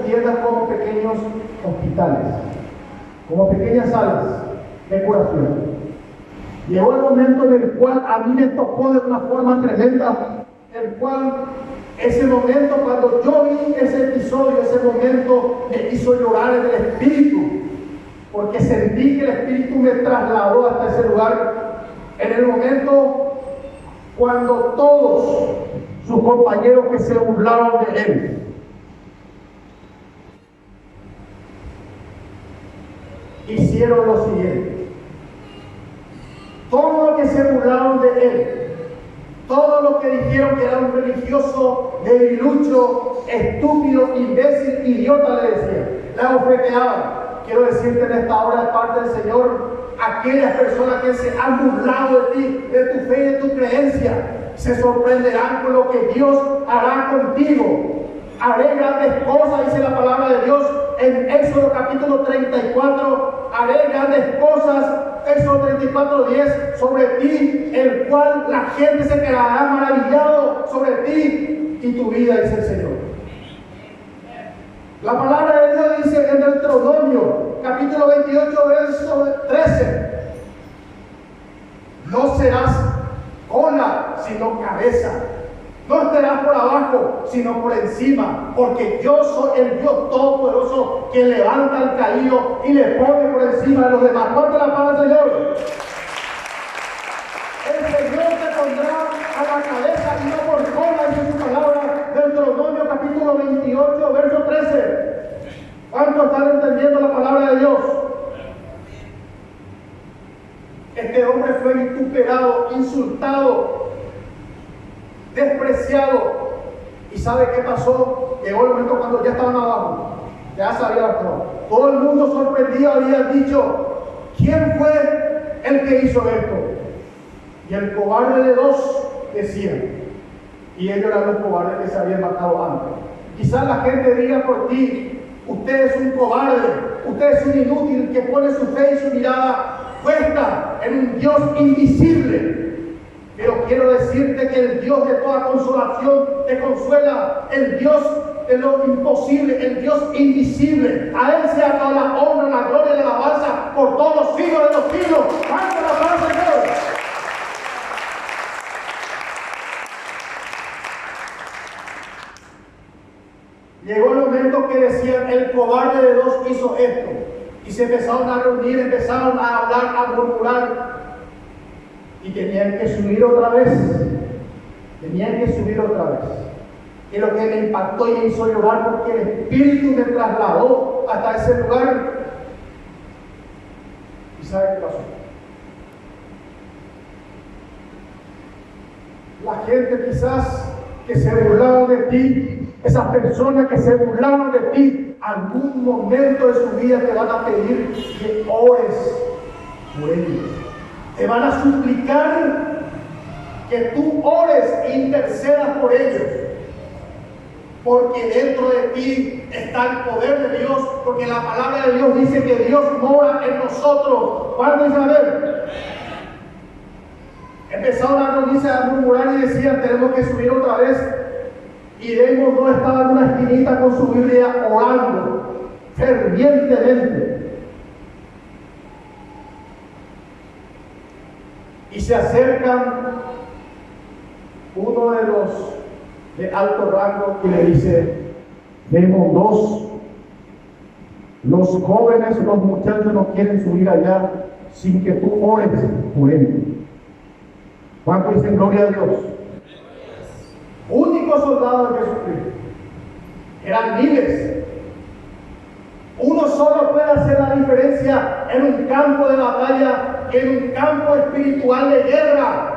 A: tiendas como pequeños hospitales, como pequeñas salas de curación. Llegó el momento en el cual a mí me tocó de una forma tremenda, el cual ese momento, cuando yo vi ese episodio, ese momento me hizo llorar en el espíritu, porque sentí que el espíritu me trasladó hasta ese lugar. En el momento cuando todos sus compañeros que se burlaron de él hicieron lo siguiente: él. Todo lo que dijeron que era un religioso, debilucho, estúpido, imbécil, idiota, le decían. La abofeteaban. Quiero decirte en esta hora de parte del Señor, aquellas personas que se han burlado de ti, de tu fe y de tu creencia, se sorprenderán con lo que Dios hará contigo. Haré grandes cosas, dice la palabra de Dios en Éxodo capítulo 34. Haré grandes cosas, Éxodo 34:10, sobre ti, el cual la gente se quedará maravillado sobre ti y tu vida, dice el Señor. La palabra de Dios dice en Deuteronomio capítulo 28, verso 13: no serás cola, sino cabeza. No estarás por abajo, sino por encima, porque yo soy el Dios Todopoderoso que levanta al caído y le pone por encima de los demás. ¿Cuánto la palabra del Señor? El Señor te pondrá a la cabeza y no por cola, dice su palabra, Deuteronomio capítulo 28, verso 13. ¿Cuántos están entendiendo la palabra de Dios? Este hombre fue vituperado, insultado, despreciado. ¿Y sabe qué pasó? Llegó el momento cuando ya estaban abajo, ya sabía todo el mundo sorprendido había dicho: ¿quién fue el que hizo esto? Y el cobarde de dos decía, y ellos eran los cobardes que se habían matado antes. Quizás la gente diga por ti: usted es un cobarde, usted es un inútil que pone su fe y su mirada puesta en un Dios invisible. Pero quiero decirte que el Dios de toda consolación te consuela, el Dios de lo imposible, el Dios invisible. A Él sea toda la honra, la gloria y la alabanza por todos los siglos de los siglos. ¡Canta la paz de Dios! Llegó el momento que decían: el cobarde de dos hizo esto. Y se empezaron a reunir, empezaron a hablar, a murmurar. Y tenían que subir otra vez. Tenían que subir otra vez. Y lo que me impactó y me hizo llorar, porque el Espíritu me trasladó hasta ese lugar. ¿Y sabe qué pasó? La gente quizás que se burlaron de ti, esas personas que se burlaron de ti, algún momento de su vida te van a pedir que ores por ellos. Te van a suplicar que tú ores e intercedas por ellos. Porque dentro de ti está el poder de Dios, porque la palabra de Dios dice que Dios mora en nosotros. ¿Cuántos saben? Empezaron a reunirse, a murmurar y decían: tenemos que subir otra vez. Y Demos no estaba en una esquinita con su Biblia orando fervientemente. Y se acercan uno de los de alto rango y le dice: Demos dos, los jóvenes, los muchachos no quieren subir allá sin que tú ores por él. ¿Cuánto dicen gloria a Dios? Único soldado de Jesucristo. Eran miles. Uno solo puede hacer la diferencia en un campo de batalla, en un campo espiritual de guerra.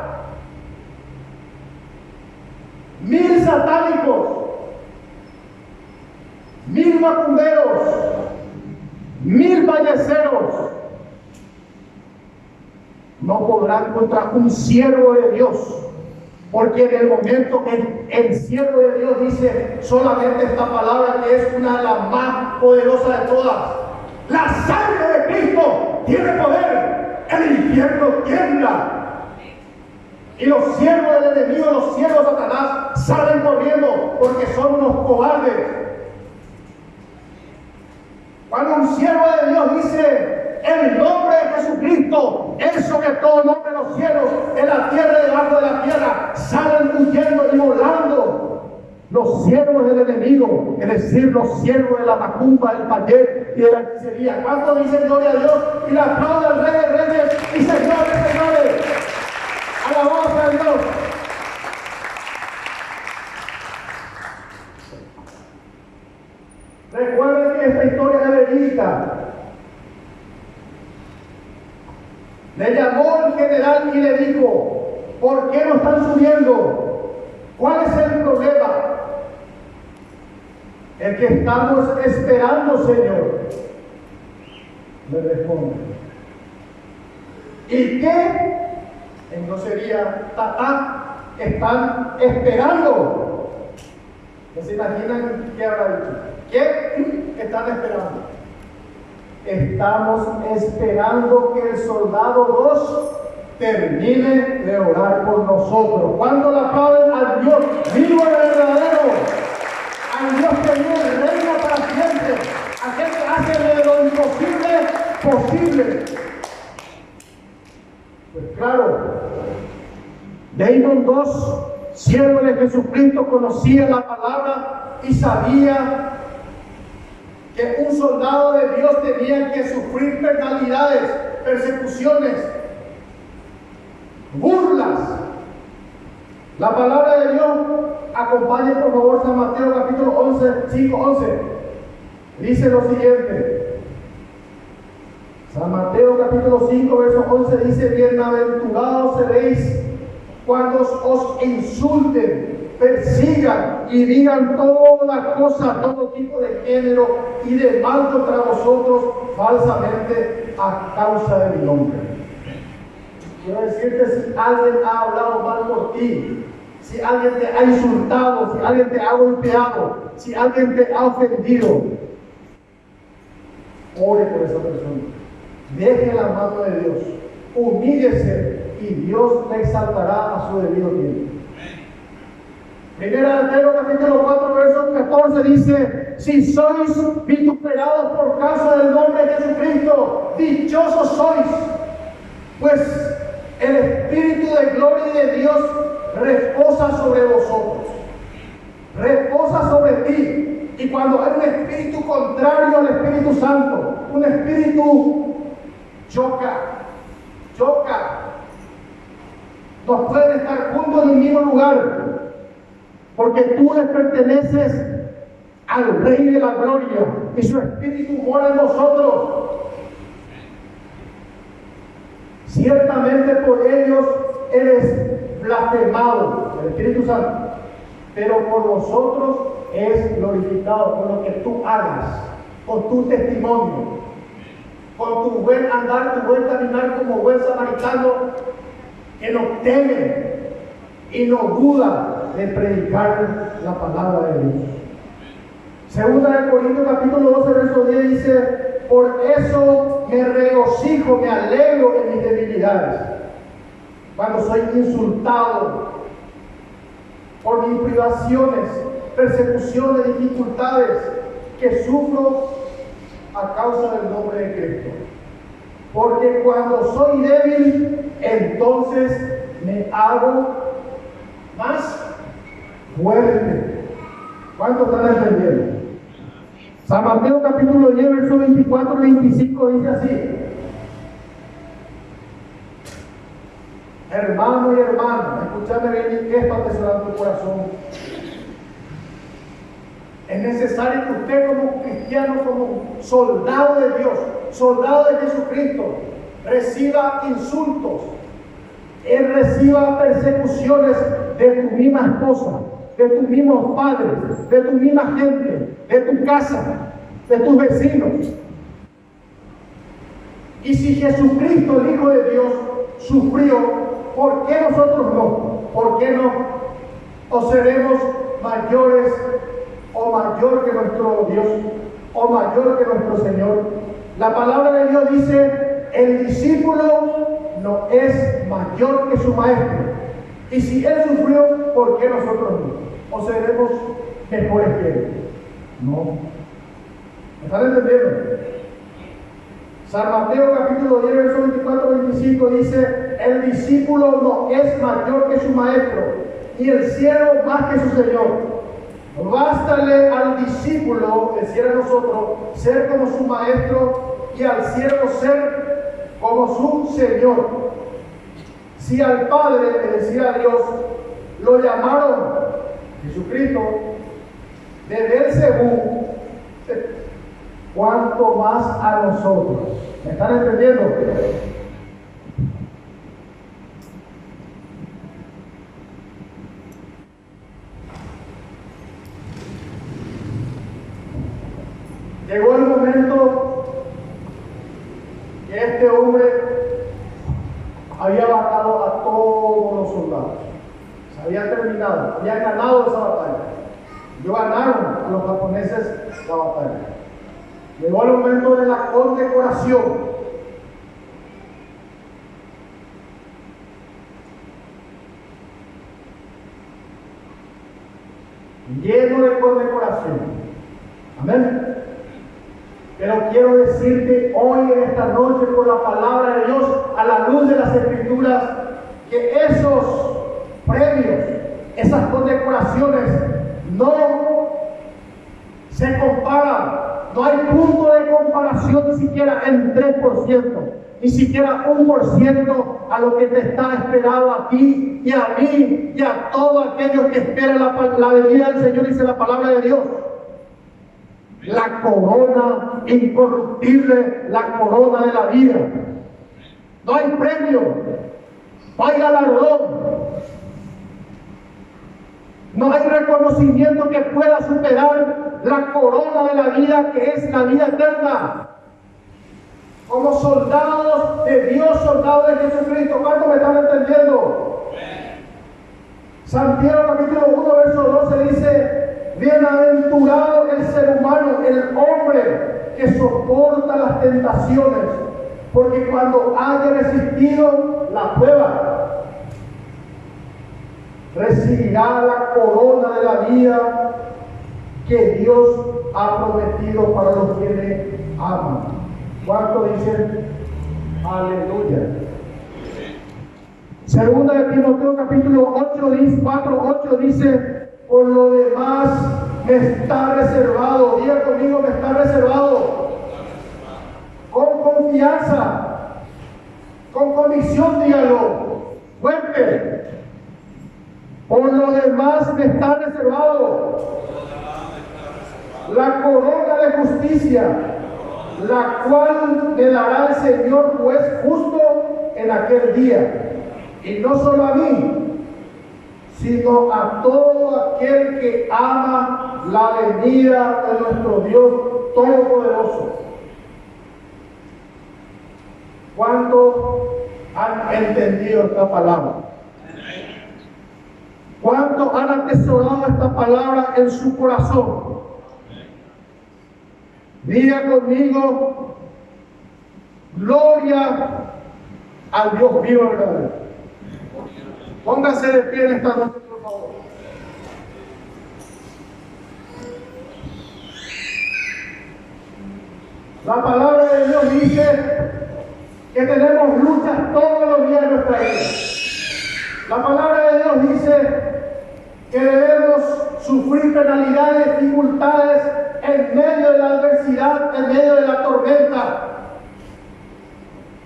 A: 1000 satánicos, 1000 macumberos, 1000 balleceros no podrán contra un siervo de Dios. Porque en el momento que el siervo de Dios dice solamente esta palabra, que es una de las más poderosas de todas: la sangre de Cristo tiene poder, el infierno tiembla. Y los siervos del enemigo, los siervos de Satanás, salen corriendo porque son unos cobardes. Cuando un siervo de Dios dice el nombre de Jesucristo es sobre todo nombre de los cielos, en la tierra y debajo de la tierra, salen huyendo y volando los siervos del enemigo, es decir, los siervos de la macumba, del payet y de la hechicería. ¿Cuántos dicen gloria a Dios y le aplauden al Rey de Reyes y Señores de Señores? Alabanza a Dios. Recuerden que esta historia es verídica. Le llamó el general y le dijo: ¿Por qué no están subiendo? ¿Cuál es el problema? El que estamos esperando, Señor. Me responde. ¿Y qué? Entonces sería, están esperando. ¿Se imaginan qué habrá dicho? ¿Qué están esperando? Estamos esperando que el soldado 2 termine de orar por nosotros. Cuando la aplauden al Dios vivo y verdadero, al Dios que vive y reina para siempre, aquel que hace de lo imposible posible. Pues claro, Damon 2, siervo de Jesucristo, conocía la palabra y sabía que un soldado de Dios tenía que sufrir penalidades, persecuciones, burlas. La palabra de Dios, acompañe por favor San Mateo capítulo 11, 5-11. Dice lo siguiente. San Mateo capítulo 5, verso 11 dice: bienaventurados seréis cuando os insulten, persigan y digan toda cosa, todo tipo de género y de mal contra vosotros falsamente a causa de mi nombre. Quiero decirte, si alguien ha hablado mal por ti, si alguien te ha insultado, si alguien te ha golpeado, si alguien te ha ofendido, ore por esa persona. Deje la mano de Dios, humíllese y Dios le exaltará a su debido tiempo. Primera de Pedro capítulo 4 verso 14 dice: si sois vituperados por causa del nombre de Jesucristo, dichosos sois, pues el Espíritu de gloria y de Dios reposa sobre vosotros, reposa sobre ti. Y cuando hay un espíritu contrario al Espíritu Santo, un espíritu choca, no pueden estar juntos en el mismo lugar, porque tú les perteneces al Rey de la Gloria y su Espíritu mora en nosotros. Ciertamente por ellos eres blasfemado, el Espíritu Santo, pero por vosotros es glorificado con lo que tú hagas, con tu testimonio, con tu buen andar, tu buen caminar como buen samaritano, que no teme y no duda de predicar la palabra de Dios. Segunda de Corintios capítulo 12 verso 10 dice: por eso me regocijo, me alegro en mis debilidades, cuando soy insultado por mis privaciones, persecuciones, dificultades que sufro a causa del nombre de Cristo. Porque cuando soy débil, entonces me hago más fuerte. ¿Cuántos están entendiendo? San Mateo capítulo 10, verso 24-25 dice así: hermano y hermana, escúchame bien, esto atesorando tu corazón. Es necesario que usted como cristiano, como soldado de Dios, soldado de Jesucristo, reciba insultos, él reciba persecuciones de tu misma esposa, de tus mismos padres, de tu misma gente, de tu casa, de tus vecinos. Y si Jesucristo, el Hijo de Dios, sufrió, ¿por qué nosotros no? ¿Por qué no? ¿O seremos mayores o mayor que nuestro Dios o mayor que nuestro Señor? La palabra de Dios dice: el discípulo no es mayor que su maestro. Y si él sufrió, ¿por qué nosotros no? ¿O seremos mejores que él? No. ¿Me están entendiendo? San Mateo capítulo 10, verso 24-25 dice: el discípulo no es mayor que su maestro, y el siervo más que su señor. Bástale al discípulo, decir a nosotros, ser como su maestro, y al siervo ser como su señor. Si al Padre, es decir a Dios, lo llamaron Jesucristo de Beelzebú, cuanto más a nosotros. ¿Me están entendiendo? Llegó el momento que este hombre había matado a todos los soldados. Se había terminado, había ganado esa batalla. Yo ganaron a los japoneses la batalla. Llegó el momento de la condecoración. Lleno de condecoración. Amén. Pero quiero decirte hoy en esta noche por la palabra de Dios, a la luz de las Escrituras, que esos premios, esas condecoraciones no se comparan. No hay punto de comparación ni siquiera en 3%, ni siquiera 1% a lo que te está esperando a ti y a mí y a todos aquellos que esperan la venida del Señor, dice la palabra de Dios. La corona incorruptible, la corona de la vida. No hay premio, no hay galardón, no hay reconocimiento que pueda superar la corona de la vida, que es la vida eterna. Como soldados de Dios, soldados de Jesucristo. ¿Cuántos me están entendiendo? Santiago capítulo 1, verso 12 dice: bienaventurado el ser humano, el hombre que soporta las tentaciones, porque cuando haya resistido la prueba, recibirá la corona de la vida que Dios ha prometido para los que le aman. ¿Cuánto dicen? Aleluya. Segunda de Timoteo capítulo 8, 4:8 dice: por lo demás me está reservado. Diga conmigo, me está reservado. Con confianza, con convicción, dígalo fuerte. Por lo demás me está reservado la corona de justicia, la cual me dará el Señor juez justo en aquel día. Y no solo a mí, sino a todo aquel que ama la venida de nuestro Dios Todopoderoso. ¿Cuánto han entendido esta palabra? ¿Cuánto han atesorado esta palabra en su corazón? Diga conmigo: gloria al Dios vivo y verdadero. Póngase de pie en esta noche, por favor. La palabra de Dios dice que tenemos luchas todos los días de nuestra vida. La palabra de Dios dice que debemos sufrir penalidades, dificultades en medio de la adversidad, en medio de la tormenta.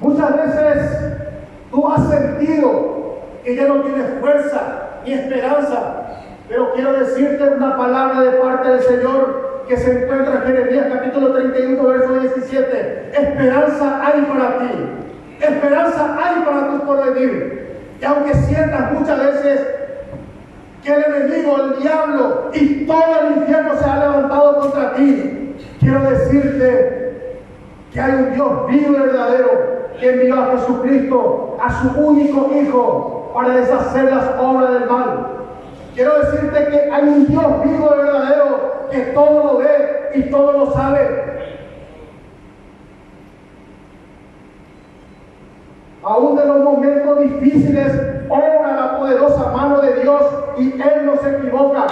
A: Muchas veces tú has sentido que ya no tienes fuerza ni esperanza, pero quiero decirte una palabra de parte del Señor que se encuentra en Jeremías capítulo 31, verso 17. Esperanza hay para ti, esperanza hay para tu porvenir. Y aunque sientas muchas veces que el enemigo, el diablo y todo el infierno se ha levantado contra ti, quiero decirte que hay un Dios vivo y verdadero que envió a Jesucristo, a su único Hijo, para deshacer las obras del mal. Quiero decirte que hay un Dios vivo y verdadero que todo lo ve y todo lo sabe. Aún en los momentos difíciles, obra la poderosa mano de Dios y Él no se equivoca.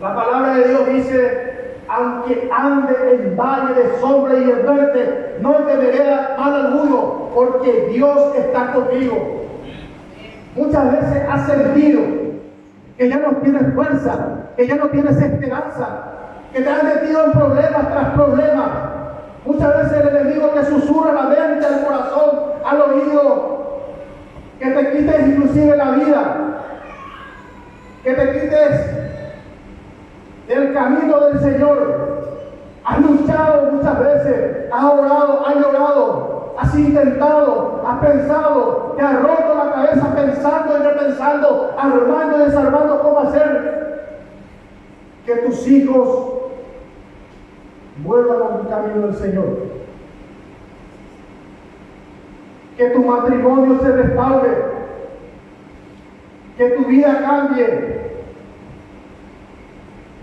A: La palabra de Dios dice: aunque ande en valle de sombra y de muerte, no temeré mal alguno, porque Dios está contigo. Muchas veces has sentido que ya no tienes fuerza, que ya no tienes esperanza, que te has metido en problemas tras problemas. Muchas veces el enemigo te susurra la mente, al corazón, al oído, que te quites inclusive la vida, que te quites del camino del Señor. Has luchado muchas veces, has orado, has llorado, has intentado, has pensado, te has roto la cabeza pensando y repensando, armando y desarmando cómo hacer que tus hijos camino del Señor. Que tu matrimonio se restaure, que tu vida cambie.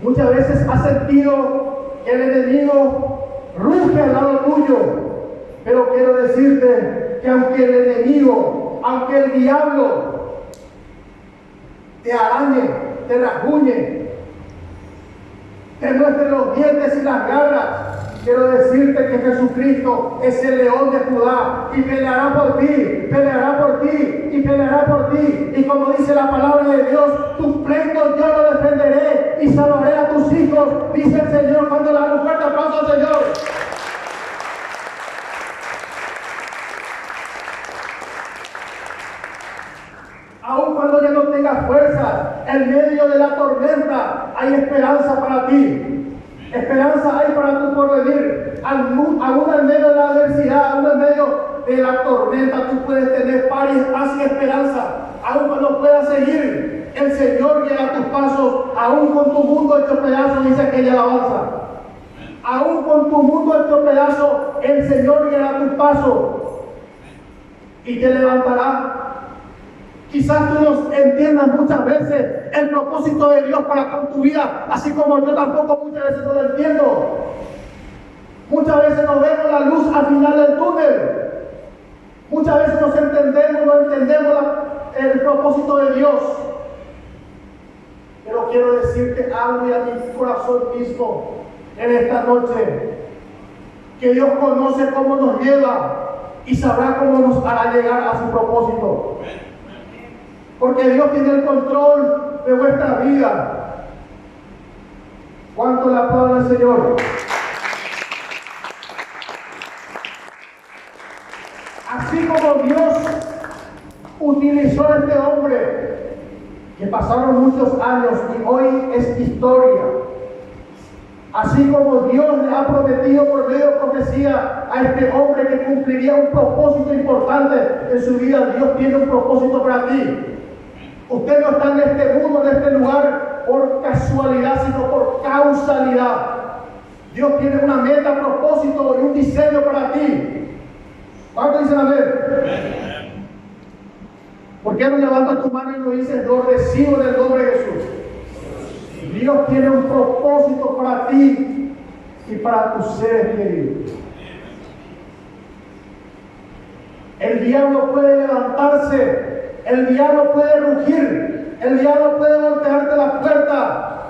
A: Muchas veces has sentido que el enemigo ruge al lado tuyo, pero quiero decirte que aunque el enemigo, aunque el diablo te arañe, te rasguñe, te muestre los dientes y las garras, quiero decirte que Jesucristo es el león de Judá y peleará por ti, peleará por ti y peleará por ti. Y como dice la palabra de Dios, tus pleitos yo los defenderé y salvaré a tus hijos, dice el Señor. Cuando le dan un fuerte aplauso al Señor. Aun cuando ya no tengas fuerza, en medio de la tormenta hay esperanza para ti. Esperanza hay para tu porvenir. Aún en medio de la adversidad, aún en medio de la tormenta, tú puedes tener paz y esperanza. Aún cuando puedas seguir, el Señor llega a tus pasos. Aún con tu mundo hecho pedazos, dice aquella alabanza. Aún con tu mundo hecho pedazos, el Señor llega a tus pasos y te levantará. Quizás tú no entiendas muchas veces el propósito de Dios para con tu vida, así como yo tampoco muchas veces no lo entiendo. Muchas veces no vemos la luz al final del túnel. Muchas veces no entendemos el propósito de Dios. Pero quiero decirte algo y a mi corazón mismo en esta noche, que Dios conoce cómo nos lleva y sabrá cómo nos hará llegar a su propósito. Porque Dios tiene el control de vuestra vida. ¿Cuánto le aplaudan al Señor? Así como Dios utilizó a este hombre, que pasaron muchos años y hoy es historia. Así como Dios le ha prometido por medio de profecía a este hombre que cumpliría un propósito importante en su vida, Dios tiene un propósito para ti. Usted no está en este mundo, en este lugar, por casualidad, sino por causalidad. Dios tiene una meta, propósito y un diseño para ti. ¿Cuántos dicen amén? ¿Por qué no levantas tu mano y no dices, lo recibo en el nombre de Jesús? Dios tiene un propósito para ti y para tus seres queridos. El diablo puede levantarse. El diablo puede rugir, el diablo puede voltearte la puerta,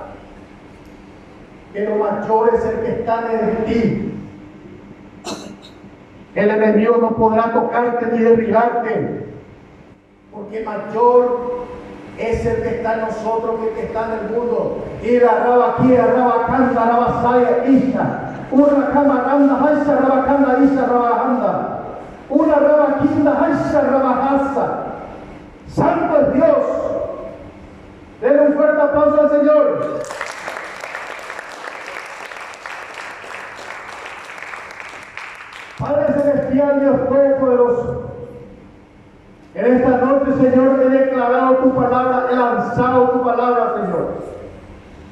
A: pero mayor es el que está en ti. El enemigo no podrá tocarte ni derribarte, porque mayor es el que está en nosotros que el que está en el mundo. Y la rabaquía, rabacanda, rabasaya, isha, una camaranda, haisha, rabacanda, isha, rabajanda, una rabaquinda, haisha, rabajasa. Santo es Dios. Denle un fuerte aplauso al Señor. Padre Celestial, Dios Todopoderoso, en esta noche, Señor, he declarado tu palabra, he lanzado tu palabra, Señor.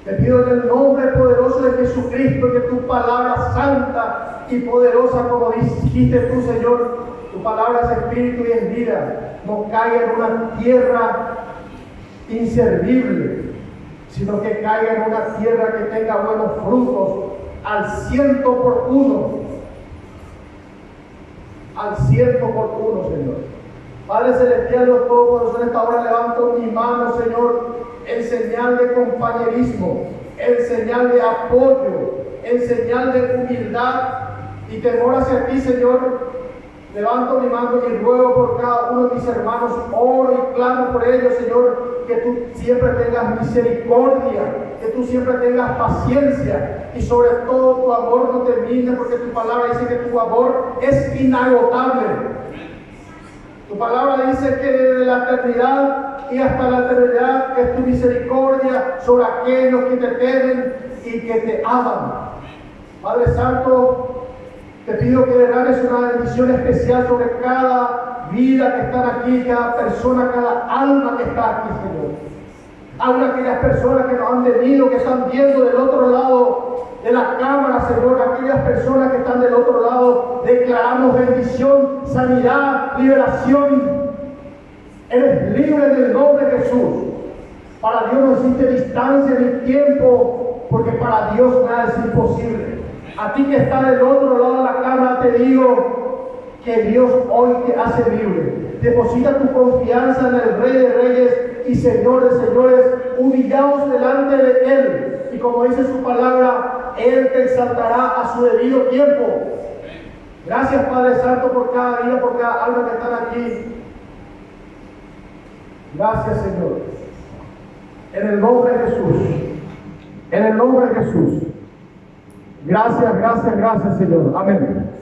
A: Te pido en el nombre poderoso de Jesucristo que tu palabra santa y poderosa, como dijiste tú, Señor, tu palabra es espíritu y es vida, no caiga en una tierra inservible, sino que caiga en una tierra que tenga buenos frutos al 100%. Al 100%, Señor. Padre Celestial, Dios Todopoderoso, en esta hora levanto mi mano, Señor, en señal de compañerismo, en señal de apoyo, en señal de humildad y temor hacia ti, Señor. Levanto mi mano y ruego por cada uno de mis hermanos, oro y clamo por ellos, Señor, que tú siempre tengas misericordia, que tú siempre tengas paciencia y sobre todo tu amor no termine, porque tu palabra dice que tu amor es inagotable. Tu palabra dice que desde la eternidad y hasta la eternidad es tu misericordia sobre aquellos que te temen y que te aman. Padre Santo, te pido que derrames una bendición especial sobre cada vida que está aquí, cada persona, cada alma que está aquí, Señor. Aún aquellas personas que nos han venido, que están viendo del otro lado de la cámara, Señor, aquellas personas que están del otro lado, declaramos bendición, sanidad, liberación. Eres libre en el nombre de Jesús. Para Dios no existe distancia ni tiempo, porque para Dios nada es imposible. A ti que estás del otro lado de la cámara, te digo que Dios hoy te hace libre. Deposita tu confianza en el Rey de Reyes y Señor de Señores, humillados delante de Él. Y como dice su palabra, Él te exaltará a su debido tiempo. Gracias, Padre Santo, por cada vida, por cada alma que están aquí. Gracias, Señor. En el nombre de Jesús. En el nombre de Jesús. Gracias, gracias, gracias, Señor. Amén.